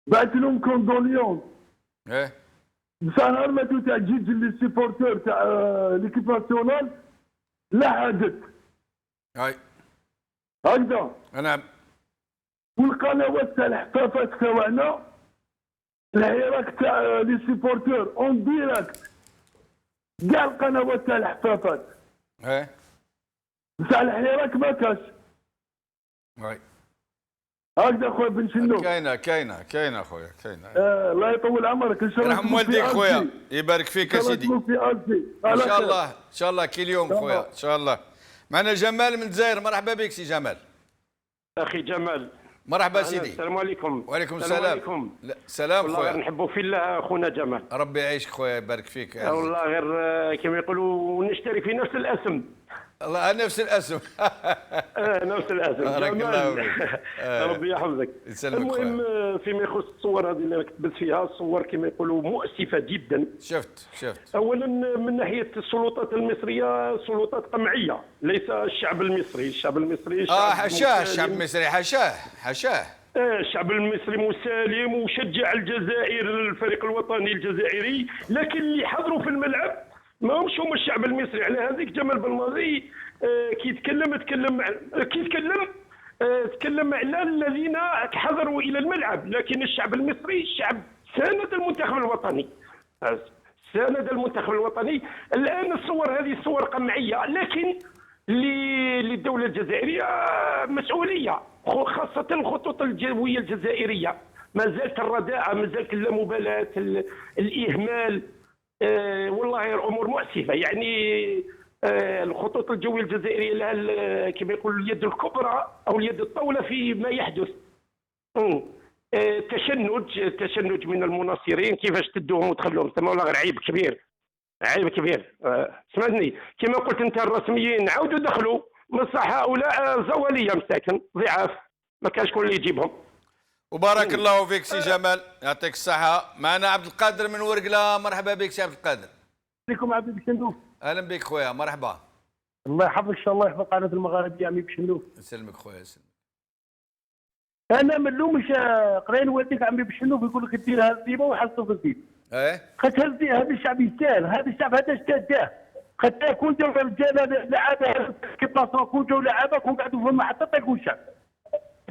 بعث لهم كوندوليون. ايه. بصح نهار ما تاع جيت لي سيبورتور تاع ليكيب ناسيونال لا حدث. هاي. هكذا. نعم. والقنوات تاع الاحتفالات تاعنا الحراك تاع لي سيبورتور اون ديراكت كاع القنوات تاع الاحتفالات. ايه. بصح الحراك ما كاش. هاي. هكذا خويا بن شنو. كاينه خويا كاينه. الله يطول عمرك ان شاء الله. يرحم والديك خويا يبارك فيك يا سيدي. ان شاء الله كل يوم خويا ان شاء الله. معنا جمال من الجزائر. مرحبا بك سي جمال. اخي جمال. مرحبا سيدي. السلام عليكم. وعليكم السلام. سلام خويا. والله نحبوا في الله خونا جمال. ربي يعيشك خويا يبارك فيك. والله غير كما يقولوا نشتري في نفس الاسم. الله نفس الاسم. نفس الاسم. بارك الله فيك. ربي يحفظك. المهم فيما يخص الصور هذه اللي كتبت فيها، الصور كما يقولوا مؤسفه جدا. شفت. اولا من ناحيه السلطات المصريه سلطات قمعيه، ليس الشعب المصري. الشعب المصري حاشاه. الشعب المصري حاشاه. الشعب المصري مسالم وشجع الجزائر، الفريق الوطني الجزائري، لكن اللي حضروا في الملعب ما همش هم الشعب المصري. على هذيك جمال بلماضي تكلم على الذين حضروا الى الملعب، لكن الشعب المصري شعب ساند المنتخب الوطني. ساند المنتخب الوطني. الان الصور هذه صور قمعيه، لكن للدوله الجزائريه مسؤوليه، خاصه الخطوط الجويه الجزائريه. ما زالت الرداءه، ما زالت اللامبالاه، الاهمال. والله الامور مؤسفه. يعني الخطوط الجويه الجزائريه لها كما يقولوا اليد الكبرى او اليد الطاوله في ما يحدث. تشنج من المناصرين، كيفاش تدوهم وتخلوهم تما، والله غير عيب كبير، عيب كبير. سمعتني كما قلت انت، الرسميين عاودوا دخلوا، بصح هؤلاء زواليه مساكن ضعاف، ما كانش شكون اللي يجيبهم. وبارك الله فيك سي جمال، يعطيك الصحة. معنا عبد القادر من ورقلة. مرحبا بك سي عبد القادر. عليكم عبد بشندوف. أهلا بك خويا، مرحبا. الله يحفظك ان شاء الله، يحفظ قناة المغاربية عمي بشندوف. يسلمك خويا، يسلمك. أنا ما نلومش قرين والديك عمي بشندوف يقول لك دير هذا الديبة وحصلوا في الدين. خاطر هذا الشعب يستاهل، هذا الشعب هذا استهداه. خاطر كون جاو الرجال لعابة كيف بلاصة، كون جاو لعابة كون قعدوا في المحطة يقول الشعب.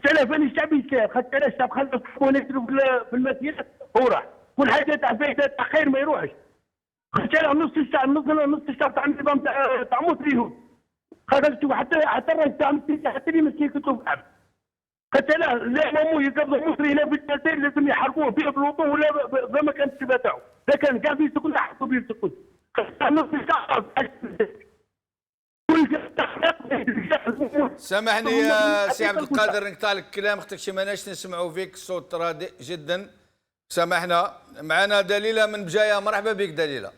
فين الشعب يستاهل، خاطر الشعب خلوا يسلوا في المسيرة هو راح. كل حاجة تاع فايدة تاع خير ما يروحش. خاطر نص الشعب نص الشعب تاع النظام تاع مصريون. خاطر حتى الرئيس تاع حتى اللي مسكين كتبوا في عام. خاطر لا مامو يقبضوا مصري هنا في الجزائر لازم يحاربوه بالوطن ولا زي ما كانت الشبه تاعو. لا كان كاع في سكون حطوا به السكون. خاطر نص الشعب سامحني يا سي عبد القادر نقطع لك الكلام، اختك شي ماناش نسمعوا فيك، صوت رديء جدا. سامحنا. معنا دليله من بجايه. مرحبا بك دليله.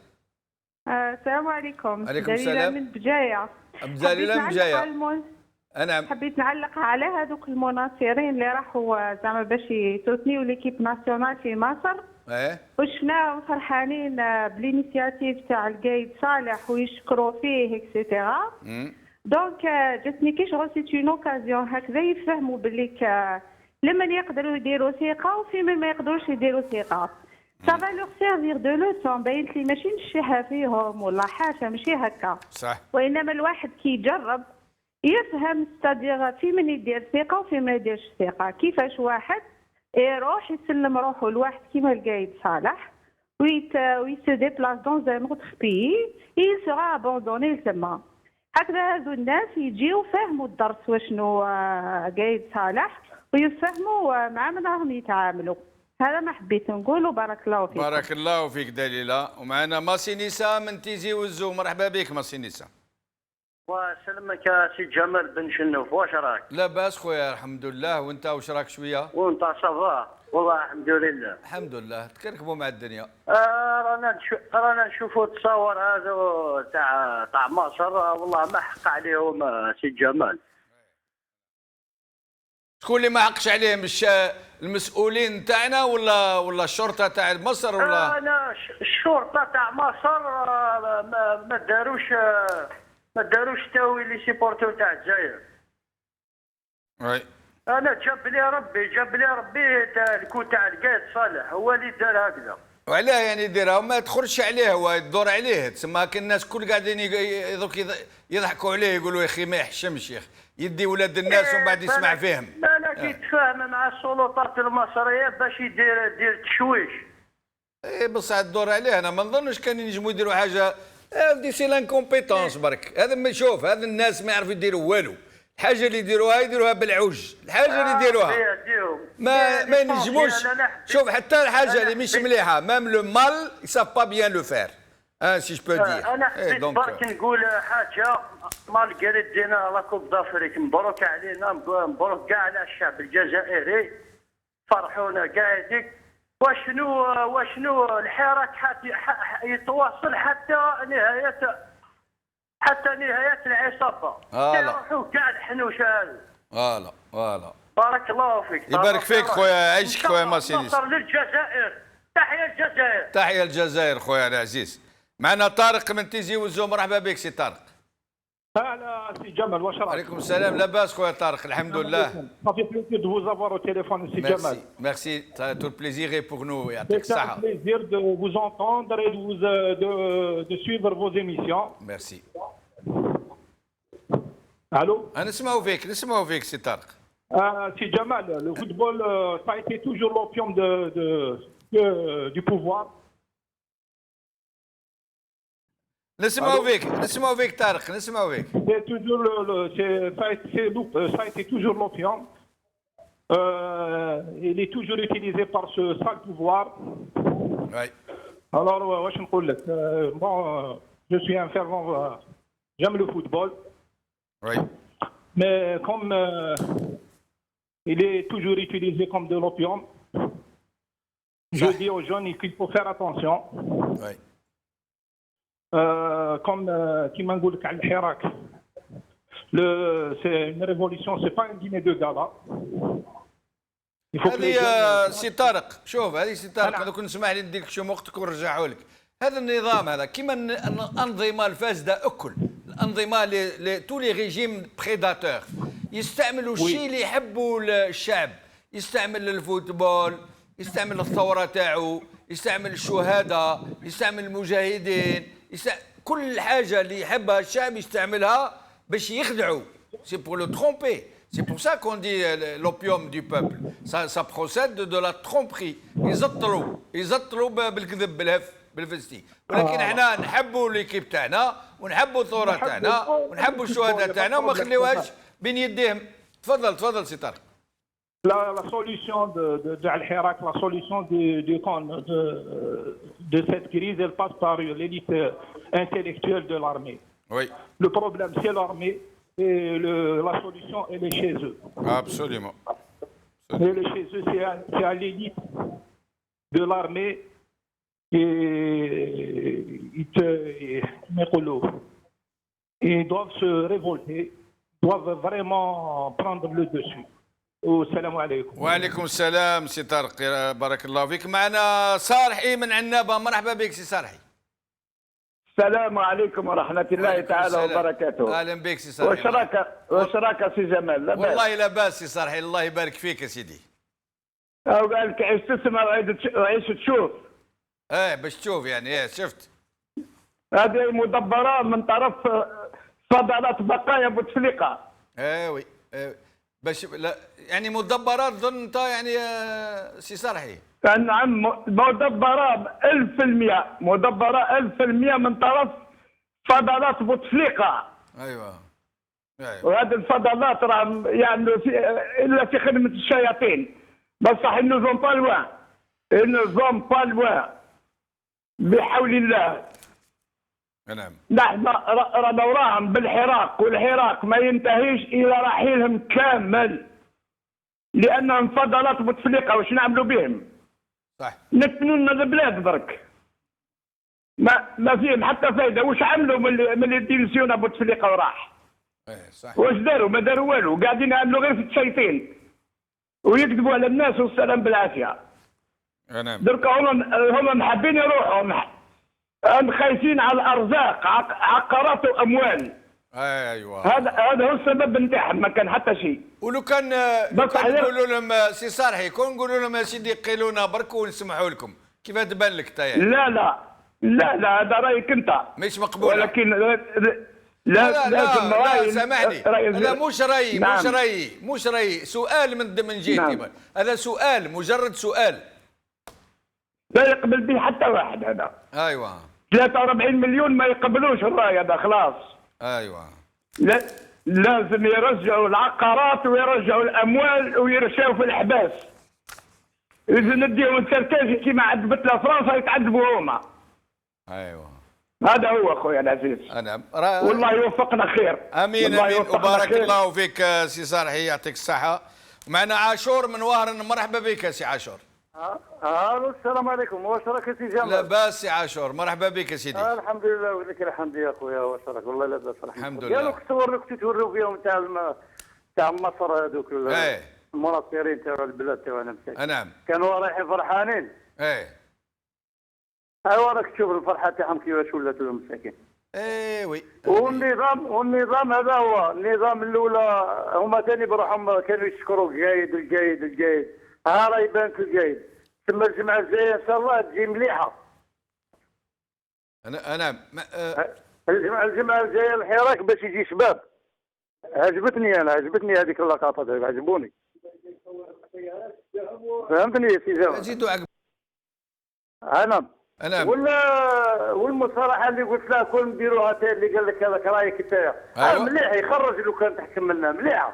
السلام عليكم. عليكم السلام. دليله من بجايه. دليله من بجايه. نعم. حبيت نعلق على هذوك المناصرين اللي راحوا زعما باش يسوتنيو ليكيب ناسيونال في مصر. وشفناهم فرحانين بالانيسياتيف تاع القايد صالح ويشكروا فيه اكسيتيرا. دونك جاتني كي شغل سي اون اوكازيون هكذا يفهموا باللي لما يقدروا يديروا ثقه وفي من ما يقدروش يديروا ثقه. سافا لوغ سيرفير دو لوسون. باينت لي ماشي نشيها فيهم ولا حاشا، ماشي هكا. صح. وانما الواحد كي يجرب يفهم ستادير في من يدير ثقه وفي ما يديرش ثقه. كيفاش واحد يروح يسلم روحه لواحد كيما القايد صالح ويسو ديبلاس دون ان اوتر بيي il sera abandonné تما. هكذا هذو الناس يجيو فهموا الدرس وشنو قايد صالح ويفهموا مع من راهم يتعاملوا. هذا ما حبيت نقول. بارك الله فيك. بارك الله فيك دليله. ومعنا ماسي نساء من تيزي وزو. مرحبا بك ماسي نساء. وسلمك يا سي جمال بن شنوف، واش راك؟ لاباس خويا الحمد لله. وانت واش راك شويه؟ وانت صافا؟ والله الحمد لله. الحمد لله. تكركبوا مع الدنيا. رانا نشوفوا التصاور هذا تاع مصر، والله ما حق عليهم سي جمال. شكون اللي ما حقش عليهم؟ المسؤولين تاعنا ولا الشرطه تاع مصر ولا؟ انا الشرطه تاع مصر ما داروش تاوي لي سيبورتو تاع الجزائر. وي. انا جاب لي ربي الكون تاع القايد صالح هو اللي دار هكذا. وعلاه يعني يديرها وما تدخلش عليه، هو يدور عليه. تسمى كان الناس كل قاعدين يضحكوا عليه، يقولوا يا اخي ما يحشمش يا اخي، يدي ولاد الناس ومن بعد يسمع فيهم. بالك يتفاهم مع السلطات المصريه باش يدير تشويش. ايه بصح الدور عليه. انا ما نظنش كان ينجموا يديروا حاجه. ودي سي لانكومبيتونس برك. هذا ما شوف، هذا الناس ما يعرفوا يديروا والو. الحاجه اللي يديروها بالعوج. الحاجه اللي يديروها ما ينجموش. شوف حتى الحاجه اللي مش مليحه مام لو مال يساف با بيان لو فير. سي جو بو دير. انا حبيت برك نقول حاجه، مالغري دينا لا كوب دافريك، مبروك علينا، مبروك كاع على الشعب الجزائري، فرحونا كاع هذيك. وشنو الحراك يتواصل حتى نهاية العصابة. يروحوا كاع الحنوش هذا. فوالا. بارك الله فيك. يبارك فيك خويا، عيشك خويا ماسينيس. نصر للجزائر. تحية الجزائر. تحية الجزائر خويا العزيز. معنا طارق من تيزي وزو. مرحبا بك سي طارق. اهلا سي جمال، واش راك؟ عليكم السلام. لاباس خويا طارق الحمد لله. صافي بليزير دو فوز افوار او تيليفون سي جمال. ميرسي تو البليزير اي بور نو. يعطيك الصحة. C'est un plaisir de vous entendre et de suivre vos émissions. Merci. Allô? نسمعوا فيك سي طارق. سي جمال، le football ça a été toujours l'opium du pouvoir. نسمعوا فيك طارق، نسمعوا فيك. C'est toujours ça a été toujours l'opium. Il est toujours utilisé par ce sale pouvoir. Oui. Alors, واش نقول لك؟ Bon, je suis un fervent, j'aime le football. Oui. Mais comme il est toujours utilisé comme de l'opium, je dis aux jeunes qu'il faut faire attention. Oui. Comme كيما نقول لك على الحراك. C'est une révolution, c'est pas un dîner de gala. هذه سي طارق، شوف هذه سي طارق، هذا كنت نسمح لي نديك شو وقتك ونرجعه لك. هذا النظام هذا كيما الأنظمة الفاسدة أكل، الأنظمة تو لي ريجيم بريداتور يستعملوا الشيء اللي يحبوا الشعب، يستعمل الفوتبول، يستعمل الثورة تاعو، يستعمل الشهداء، يستعمل المجاهدين، كل حاجة اللي يحبها الشعب يستعملها باش يخدعوا. سي بور لو ترومبي. C'est pour ça qu'on dit l'opium du peuple. Ça procède de la tromperie. يزطلوا بالكذب بالفستي. ولكن احنا نحبوا ليكيب تاعنا ونحبوا الثوره تاعنا ونحبوا الشهداء تاعنا وما نخليوهاش بين يديهم. تفضل سي طارق. La solution de Al-Hirak, la solution de cette crise, elle passe par l'élite intellectuelle de l'armée. Oui. Le problème, c'est l'armée. Et la solution, elle est chez eux. Absolument. Elle est chez eux, c'est à l'élite de l'armée. Et ils doivent se révolter, doivent vraiment prendre le dessus. والسلام عليكم. وعليكم السلام سي طارق، بارك الله فيك. معنا صالحي من عنابة، مرحبا بك سي صالحي. السلام عليكم ورحمة الله تعالى وبركاته. أهلا بك سي صالحي. واش راك سي جمال؟ لاباس؟ والله لاباس سي صالحي، الله يبارك فيك يا سيدي. قال لك عيش تسمع وعيش تشوف. باش تشوف يعني. شفت. هذه مدبرة من طرف فضلات بقايا بوتفليقة. وي. باش يعني مدبرات ظن انت يعني سي صالحي. نعم مدبرة 1000%، مدبرة 1000% من طرف فضلات بوتفليقة. ايوه. وهذه الفضلات راه يعني الا في خدمة الشياطين. بصح النظام با لوان، النظام با لوان بحول الله. نعم. نحن رانا وراهم بالحراك، والحراك ما ينتهيش الى رحيلهم كامل، لانهم فضلات بوتفليقة. واش نعملوا بهم؟ صح. نتنوا لنا البلاد برك. ما فيهم حتى فايده. واش عملوا من اللي ديمسيون بوتفليقة وراح؟ صح. واش داروا؟ ما داروا والو، قاعدين يعملوا غير في التشيطين ويكذبوا على الناس والسلام بالعافيه. نعم. درك هم حابين يروحوا، خايفين على الارزاق، عقارات واموال. ايوه. هذا هو السبب نتاعهم، ما كان حتى شيء. ولو كان نقولوا لهم سي صالحي، كون نقولوا لهم يا سيدي قيلونا برك ونسمحوا لكم، كيف تبان لك انت يعني؟ لا هذا رايك انت مش مقبول. ولكن لا سامحني، هذا مش رايي. نعم. مش رايي سؤال من جهتي. نعم. هذا سؤال، مجرد سؤال لا يقبل به حتى واحد. هذا ايوه 43 مليون ما يقبلوش الراي هذا خلاص. ايوه. لا لازم يرجعوا العقارات ويرجعوا الاموال ويرشاو في الحباس. اذا نديهم السركاجي كيما عذبت له فرنسا يتعذبوا هما. ايوه. هذا هو اخويا العزيز. والله يوفقنا خير. امين امين وبارك الله فيك سي صالحي، يعطيك الصحه. معنا عاشور من وهران، مرحبا بك يا سي عاشور. الو السلام عليكم. واش راك يا سي جمال؟ لاباس سي عاشور، مرحبا بك يا سيدي. الحمد لله ولك الحمد يا خويا. واش راك؟ والله لاباس الحمد لله. قالوا الصور اللي كنتو توريو فيهم تاع مصر هذوك المناصرين تاع البلاد تاعنا مساكين. نعم. كانوا رايحين فرحانين. ايوا راك تشوف الفرحه تاعهم كيفاش ولات لهم مساكين. وي. والنظام هذا هو النظام الاولى. هما ثاني بروحهم كانوا يشكروا القايد. ها راه يبان في القايد. ثم الجمعه الجايه ان شاء الله تجي مليحه. نعم. الجمعه الجايه الحراك باش يجي شباب. عجبتني هذيك اللقطات، عجبوني. فهمتني يا سي جمال؟ انا والمصارحه اللي قلت لها كون نديروها تا اللي قال لك هذاك رايك انت مليح يخرج لو كان تحكم لنا مليحه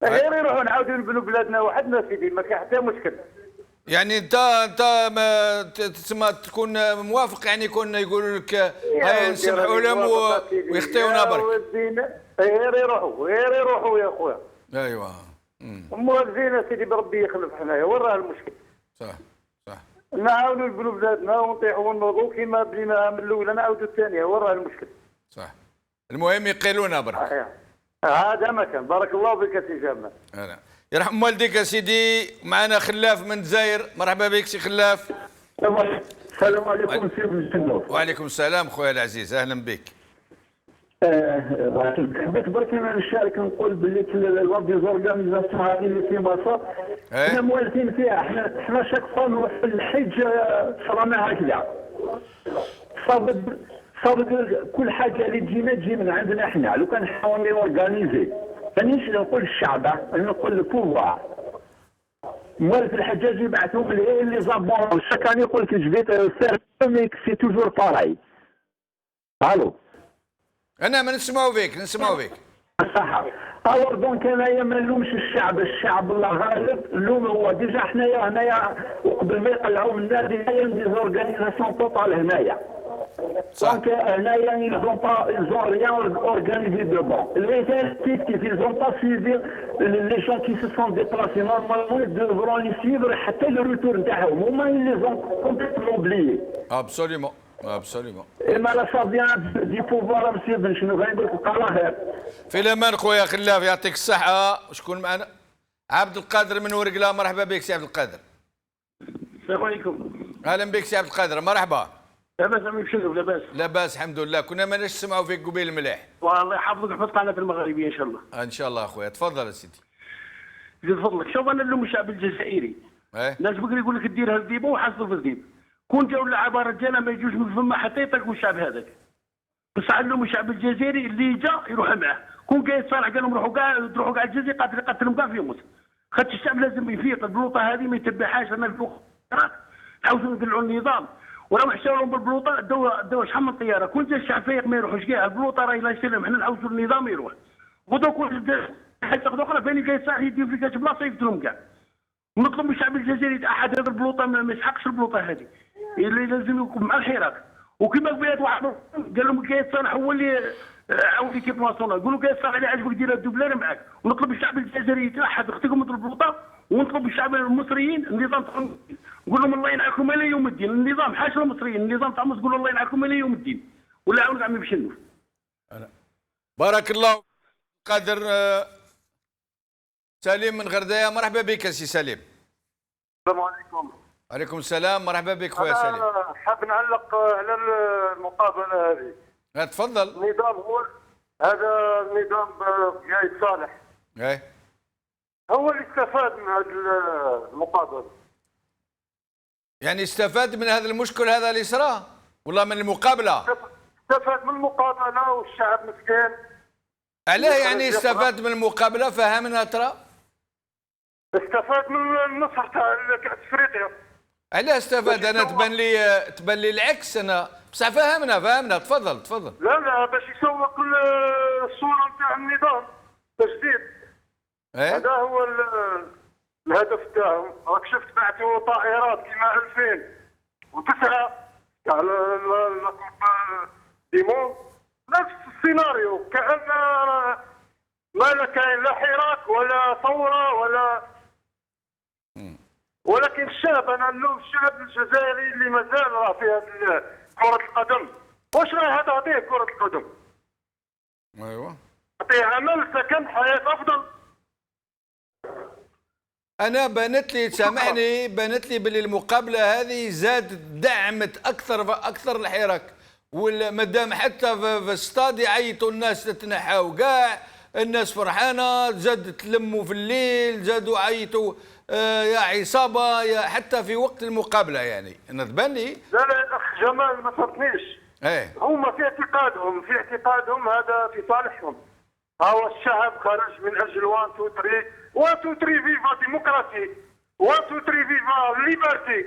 غير يروحوا نعاودوا نبنوا بلادنا وحدنا سيدي ما كاين حتى مشكل. يعني انت ما تسمى تكون موافق يعني يكون يقولوا لك هيا نسمحوا لهم ويخطيونا برك. غير يروحوا يا خويا. ايوه. موالفين سيدي بربي يخلف حنايا وين راه المشكل؟ صح. نعاودوا نبنوا بلادنا ونطيحوا ونوضوا كيما بنيناها من الاولى نعاودوا الثانيه وين راه المشكل؟ صح. المهم يقيلونا برك. هذا ما كان. بارك الله فيك سي جمال. يرحم والديك يا سيدي. معنا خلاف من الجزائر. مرحبا بك سي خلاف. السلام عليكم سي بن. وعليكم السلام خويا العزيز اهلا بك. حبيت برك انا نشارك نقول باللي لوا ديزورغانيزاسيون هذه اللي في مصر احنا موالفين فيها. احنا شاك فوا نروح الحج صرانا هكذا صابت كل حاجه اللي تجي من عندنا احنا. لو كان نحاول نورغانيزي مانيش نقول الشعب نقول البوفوار موالف الحجاج يبعثوهم اللي زابون شكان يقول لك جبت سيرميك سي توجور باراي. الو انا ما نسمعوا فيك صح. اور دونك انايا ما نلومش الشعب الله غالب. اللوم هو ديجا حنايا هنايا وقبل ما يقلعوا من النادي هنايا ديزورغانيزاسيون توتال هنايا. دونك هنايا ils ont rien organisé de bon. Les effectifs ils ont pas suivi les gens qui se sont déplacés normalement ils devront les suivre حتى le retour نتاعهم. هما ils les ont complètement oubliés. Absolument. إما لا صافيان دي بوفوار مسيب شنو غنقول لك الله خير. في الامان خويا خلاف يعطيك الصحة. شكون معنا؟ عبد القادر من ورقلة. مرحبا بك سي عبد القادر. السلام عليكم. اهلا بك سي عبد القادر مرحبا. لاباس عمي بشنو لاباس؟ لاباس الحمد لله. كنا ماناش نسمعوا فيك قبيل مليح. والله يحفظك ويحفظ قناة المغربية ان شاء الله. ان شاء الله اخويا تفضل يا سيدي. زيد فضلك. شوف انا نلوم الشعب الجزائري. ناس بكري يقول لك ديرها الذيبه وحصلوا في الذيب. كون جاو اللعابه رجاله ما يجوش من فما حتى يطلقوا الشعب هذاك. بصح علموا الشعب الجزائري اللي جا يروح معاه. كون قايد صالح قال لهم روحوا كاع الجزائر قاتلهم كاع في يومس. خاطر الشعب لازم يفيق. البلوطه هذه ما يتبعهاش. انا الفوق نحاولوا نقلعوا النظام وراهم حشاو لهم بالبلوطه داو شحال من طياره. كون جا الشعب فايق ما يروحوش كاع. البلوطه راهي لا يسلم. حنا نحوسوا النظام يروح. ودوك حاجه اخرى فاني قايد صالح يدير في كاش بلاصه يقتلهم كاع. نطلب من الشعب الجزائري احد هذه البلوطه ما يسحقش البلوطه هذه اللي لازم يكون مع الحراك. وكما قبيلات واحد قال لهم قايد صالح هو اللي عاود ليكيب ناسيونال. قولوا قايد صالح اللي عجبك دير الدوبلان معاك. ونطلب الشعب الجزائري يتوحد اختكم مثل البلوطه. ونطلب الشعب المصريين النظام تاعهم نقول لهم الله ينعكم الى يوم الدين. النظام حاشا المصريين النظام تاع مصر قولوا الله ينعكم الى يوم الدين ولا عاود عمي بشنو. بارك الله قادر. سليم من غردايه. مرحبا بك سي سليم. السلام عليكم. وعليكم السلام. مرحبا بك خويا سليم. انا حاب نعلق على المقابله هذه. تفضل. النظام هو هذا النظام قايد صالح. هو اللي استفاد من هذه المقابله. يعني استفاد من هذا المشكل هذا اللي صرا ولا من المقابله؟ استفاد من المقابله والشعب مسكين. علاه يعني استفاد من المقابله؟ فهمنا ترى. استفاد من النصر تاع كاس افريقيا. علاه استفاد؟ انا تبان لي العكس. انا بصح فهمنا تفضل. لا باش يسوق الصوره نتاع النظام تجديد. هذا هو الهدف تاعهم. راك شفت بعثوا طائرات كيما 2009 تاع ديمون نفس السيناريو. كأن ما كاين لا حراك ولا ثوره ولكن الشعب. انا نلوم الشعب الجزائري اللي مازال راه في هذه كره القدم. واش راه تعطيه كره القدم؟ ايوه تعطيه عمل سكن حياه افضل. انا بانت لي سامحني بانت لي باللي المقابله هذه دعمت اكثر الحراك. والمدام حتى في الاستاد يعيطوا الناس تتنحاو كاع. الناس فرحانه زاد تلموا في الليل زادوا عيطوا يا عصابه يا حتى في وقت المقابله. يعني انا تبان لي لا الاخ جمال ما فهمتنيش. هما في اعتقادهم هذا في صالحهم. هو الشعب خرج من اجل 1 2 3 فيفا ديمقراطي 1 2 3 فيفا ليبرتي.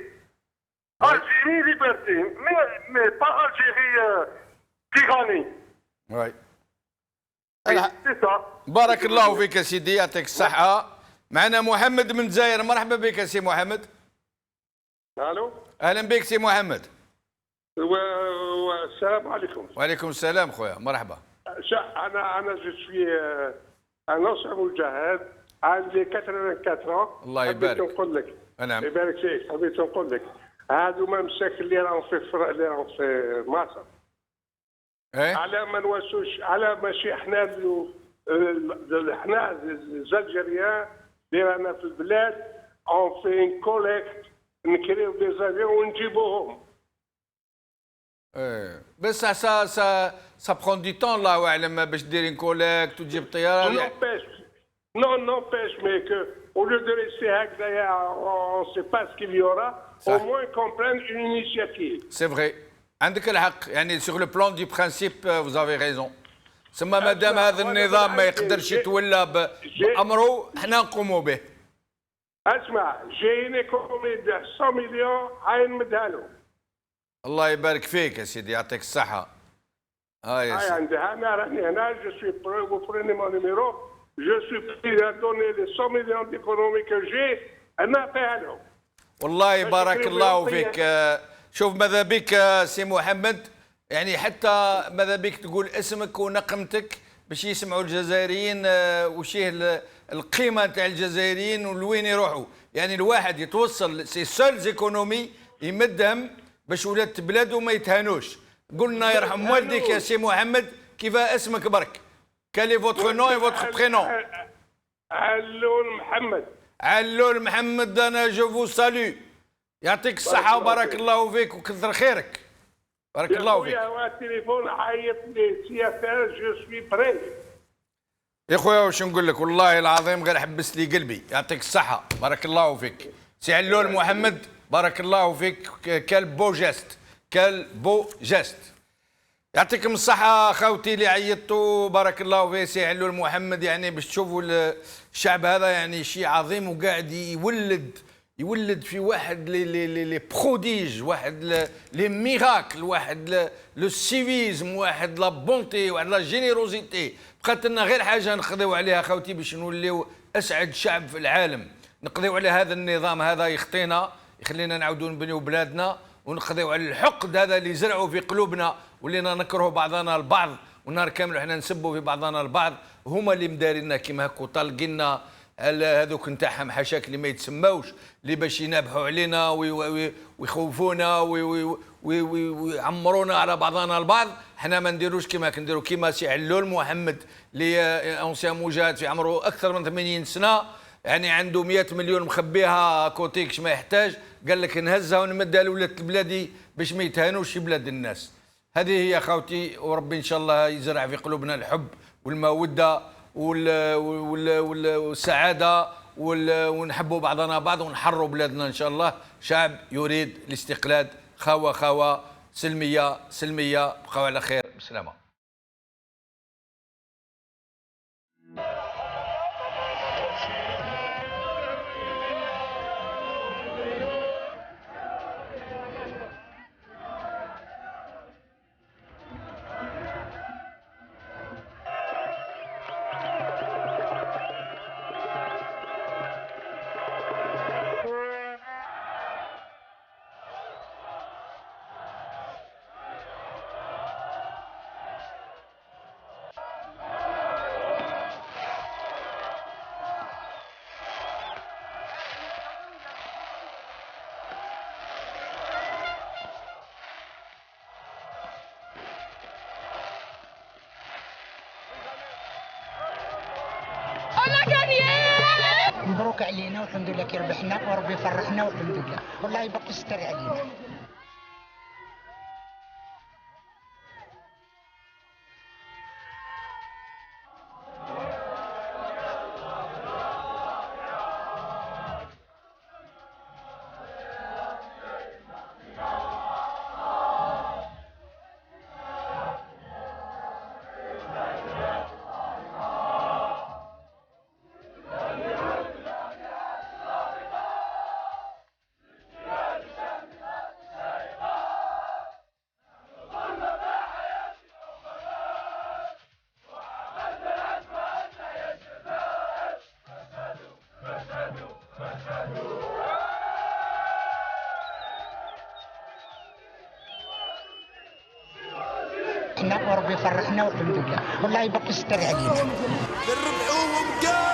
Algérie, liberté. Mais pas Algérie tyrannie. Oui. C'est ça. بارك الله فيك يا سيدي، يعطيك الصحة. معنا محمد من الجزائر، مرحبا بك يا سي محمد. الو. أهلا بك سي محمد. السلام عليكم. وعليكم السلام خويا، مرحبا. انا جو سوي ان انسان مجاهد، عندي 84 الله يبارك. حبيت نقول لك. نعم. يبارك فيك، حبيت نقول لك هذوما المساكن اللي راهم في مصر. على ما نواسوش، على ماشي احنا احنا الجزائريين اللي رانا في البلاد اون في ان كوليكت نكريو دي زافيون ونجيبوهم. بس ça prend du temps الله اعلم باش ديرين كوليكت وتجيب طياره. Non, n'empêche, mais qu'au lieu de rester هكذا on ne sait pas ce qu'il y aura, au moins qu'on prenne une initiative. C'est vrai. عندك الحق، يعني sur le plan du principe vous avez raison. ثم ما دام هذا النظام ما يقدرش يتولى بأمره احنا نقوموا به. اسمع، جاي ايكونومي 100 مليون هاي نمدها لهم. الله يبارك فيك يا سيدي، يعطيك الصحة. يا سيدي. عندها انا راني هنا، جو سوي vous prenez mon numéro. Je suis prêt à donner les 100 millions d'économies que j'ai, أنا فيها لهم. والله بارك الله فيك. شوف ماذا بك سي محمد، يعني حتى ماذا بك تقول اسمك ونقمتك باش يسمعوا الجزائريين وشيه القيمة نتاع الجزائريين ولوين يروحوا. يعني الواحد يتوصل سي سول زيكونومي يمدهم باش ولاد بلاده ما يتهانوش. قلنا يرحم والديك يا سي محمد كيف اسمك برك؟ Quel est votre nom et votre prénom? علول محمد. علول محمد، أنا جو فو سالو. يعطيك الصحة وبارك الله فيك وكثر خيرك. بارك الله فيك. يا خويا التليفون عيط لي سياسة، جو سوي بري. يا خويا واش نقول لك، والله العظيم غير حبس لي قلبي. يعطيك الصحة، بارك الله فيك. سي علول محمد، بارك الله فيك. كال بو جيست، كال بو جيست. يعطيكم الصحة خوتي اللي عيطتوا، بارك الله فيك. سي علول محمد، يعني باش تشوفوا الشعب هذا يعني شيء عظيم، وقاعد يولد في واحد لي بروديج، واحد لي ميراكل، واحد لو سيفيزم، واحد لا بونتي، واحد لا جينيروزيتي. بقات لنا غير حاجة نقضيو عليها خوتي باش نوليو أسعد شعب في العالم. نقضيو على هذا النظام هذا يخطينا، يخلينا نعاودوا نبنيو بلادنا، ونقضيو على الحقد هذا اللي زرعوا في قلوبنا، ولينا نكرهوا بعضنا البعض، ونهار كامل احنا نسبوا في بعضنا البعض. هما اللي مدارينا كيما هكا وطالقينا هذوك نتاعهم حاشاك اللي ما يتسموش، اللي باش ينابحوا علينا ويخوفونا ويعمرونا على بعضنا البعض. احنا ما نديروش كيما كنديروا كيما سي علول محمد اللي اونسيان مجاهد في عمره اكثر من 80 سنه، يعني عنده 100 مليون مخبيها كوتيكش ما يحتاج، قال لك نهزها ونمدها لولاد بلادي باش ما يتهانوش في بلاد الناس. هذه هي خوتي، وربي ان شاء الله يزرع في قلوبنا الحب والموده والسعاده ونحبوا بعضنا بعض ونحروا بلادنا ان شاء الله. شعب يريد الاستقلال، خاوه سلميه سلميه. بقوا على خير، بسلامه. مبروك علينا والحمد لله كي ربحنا، وربي يفرحنا والحمد لله، والله يبقي يستر علينا. ربحنا وربي فرحنا والحمد لله والله باقي يستر علينا. نربحوهم كاع.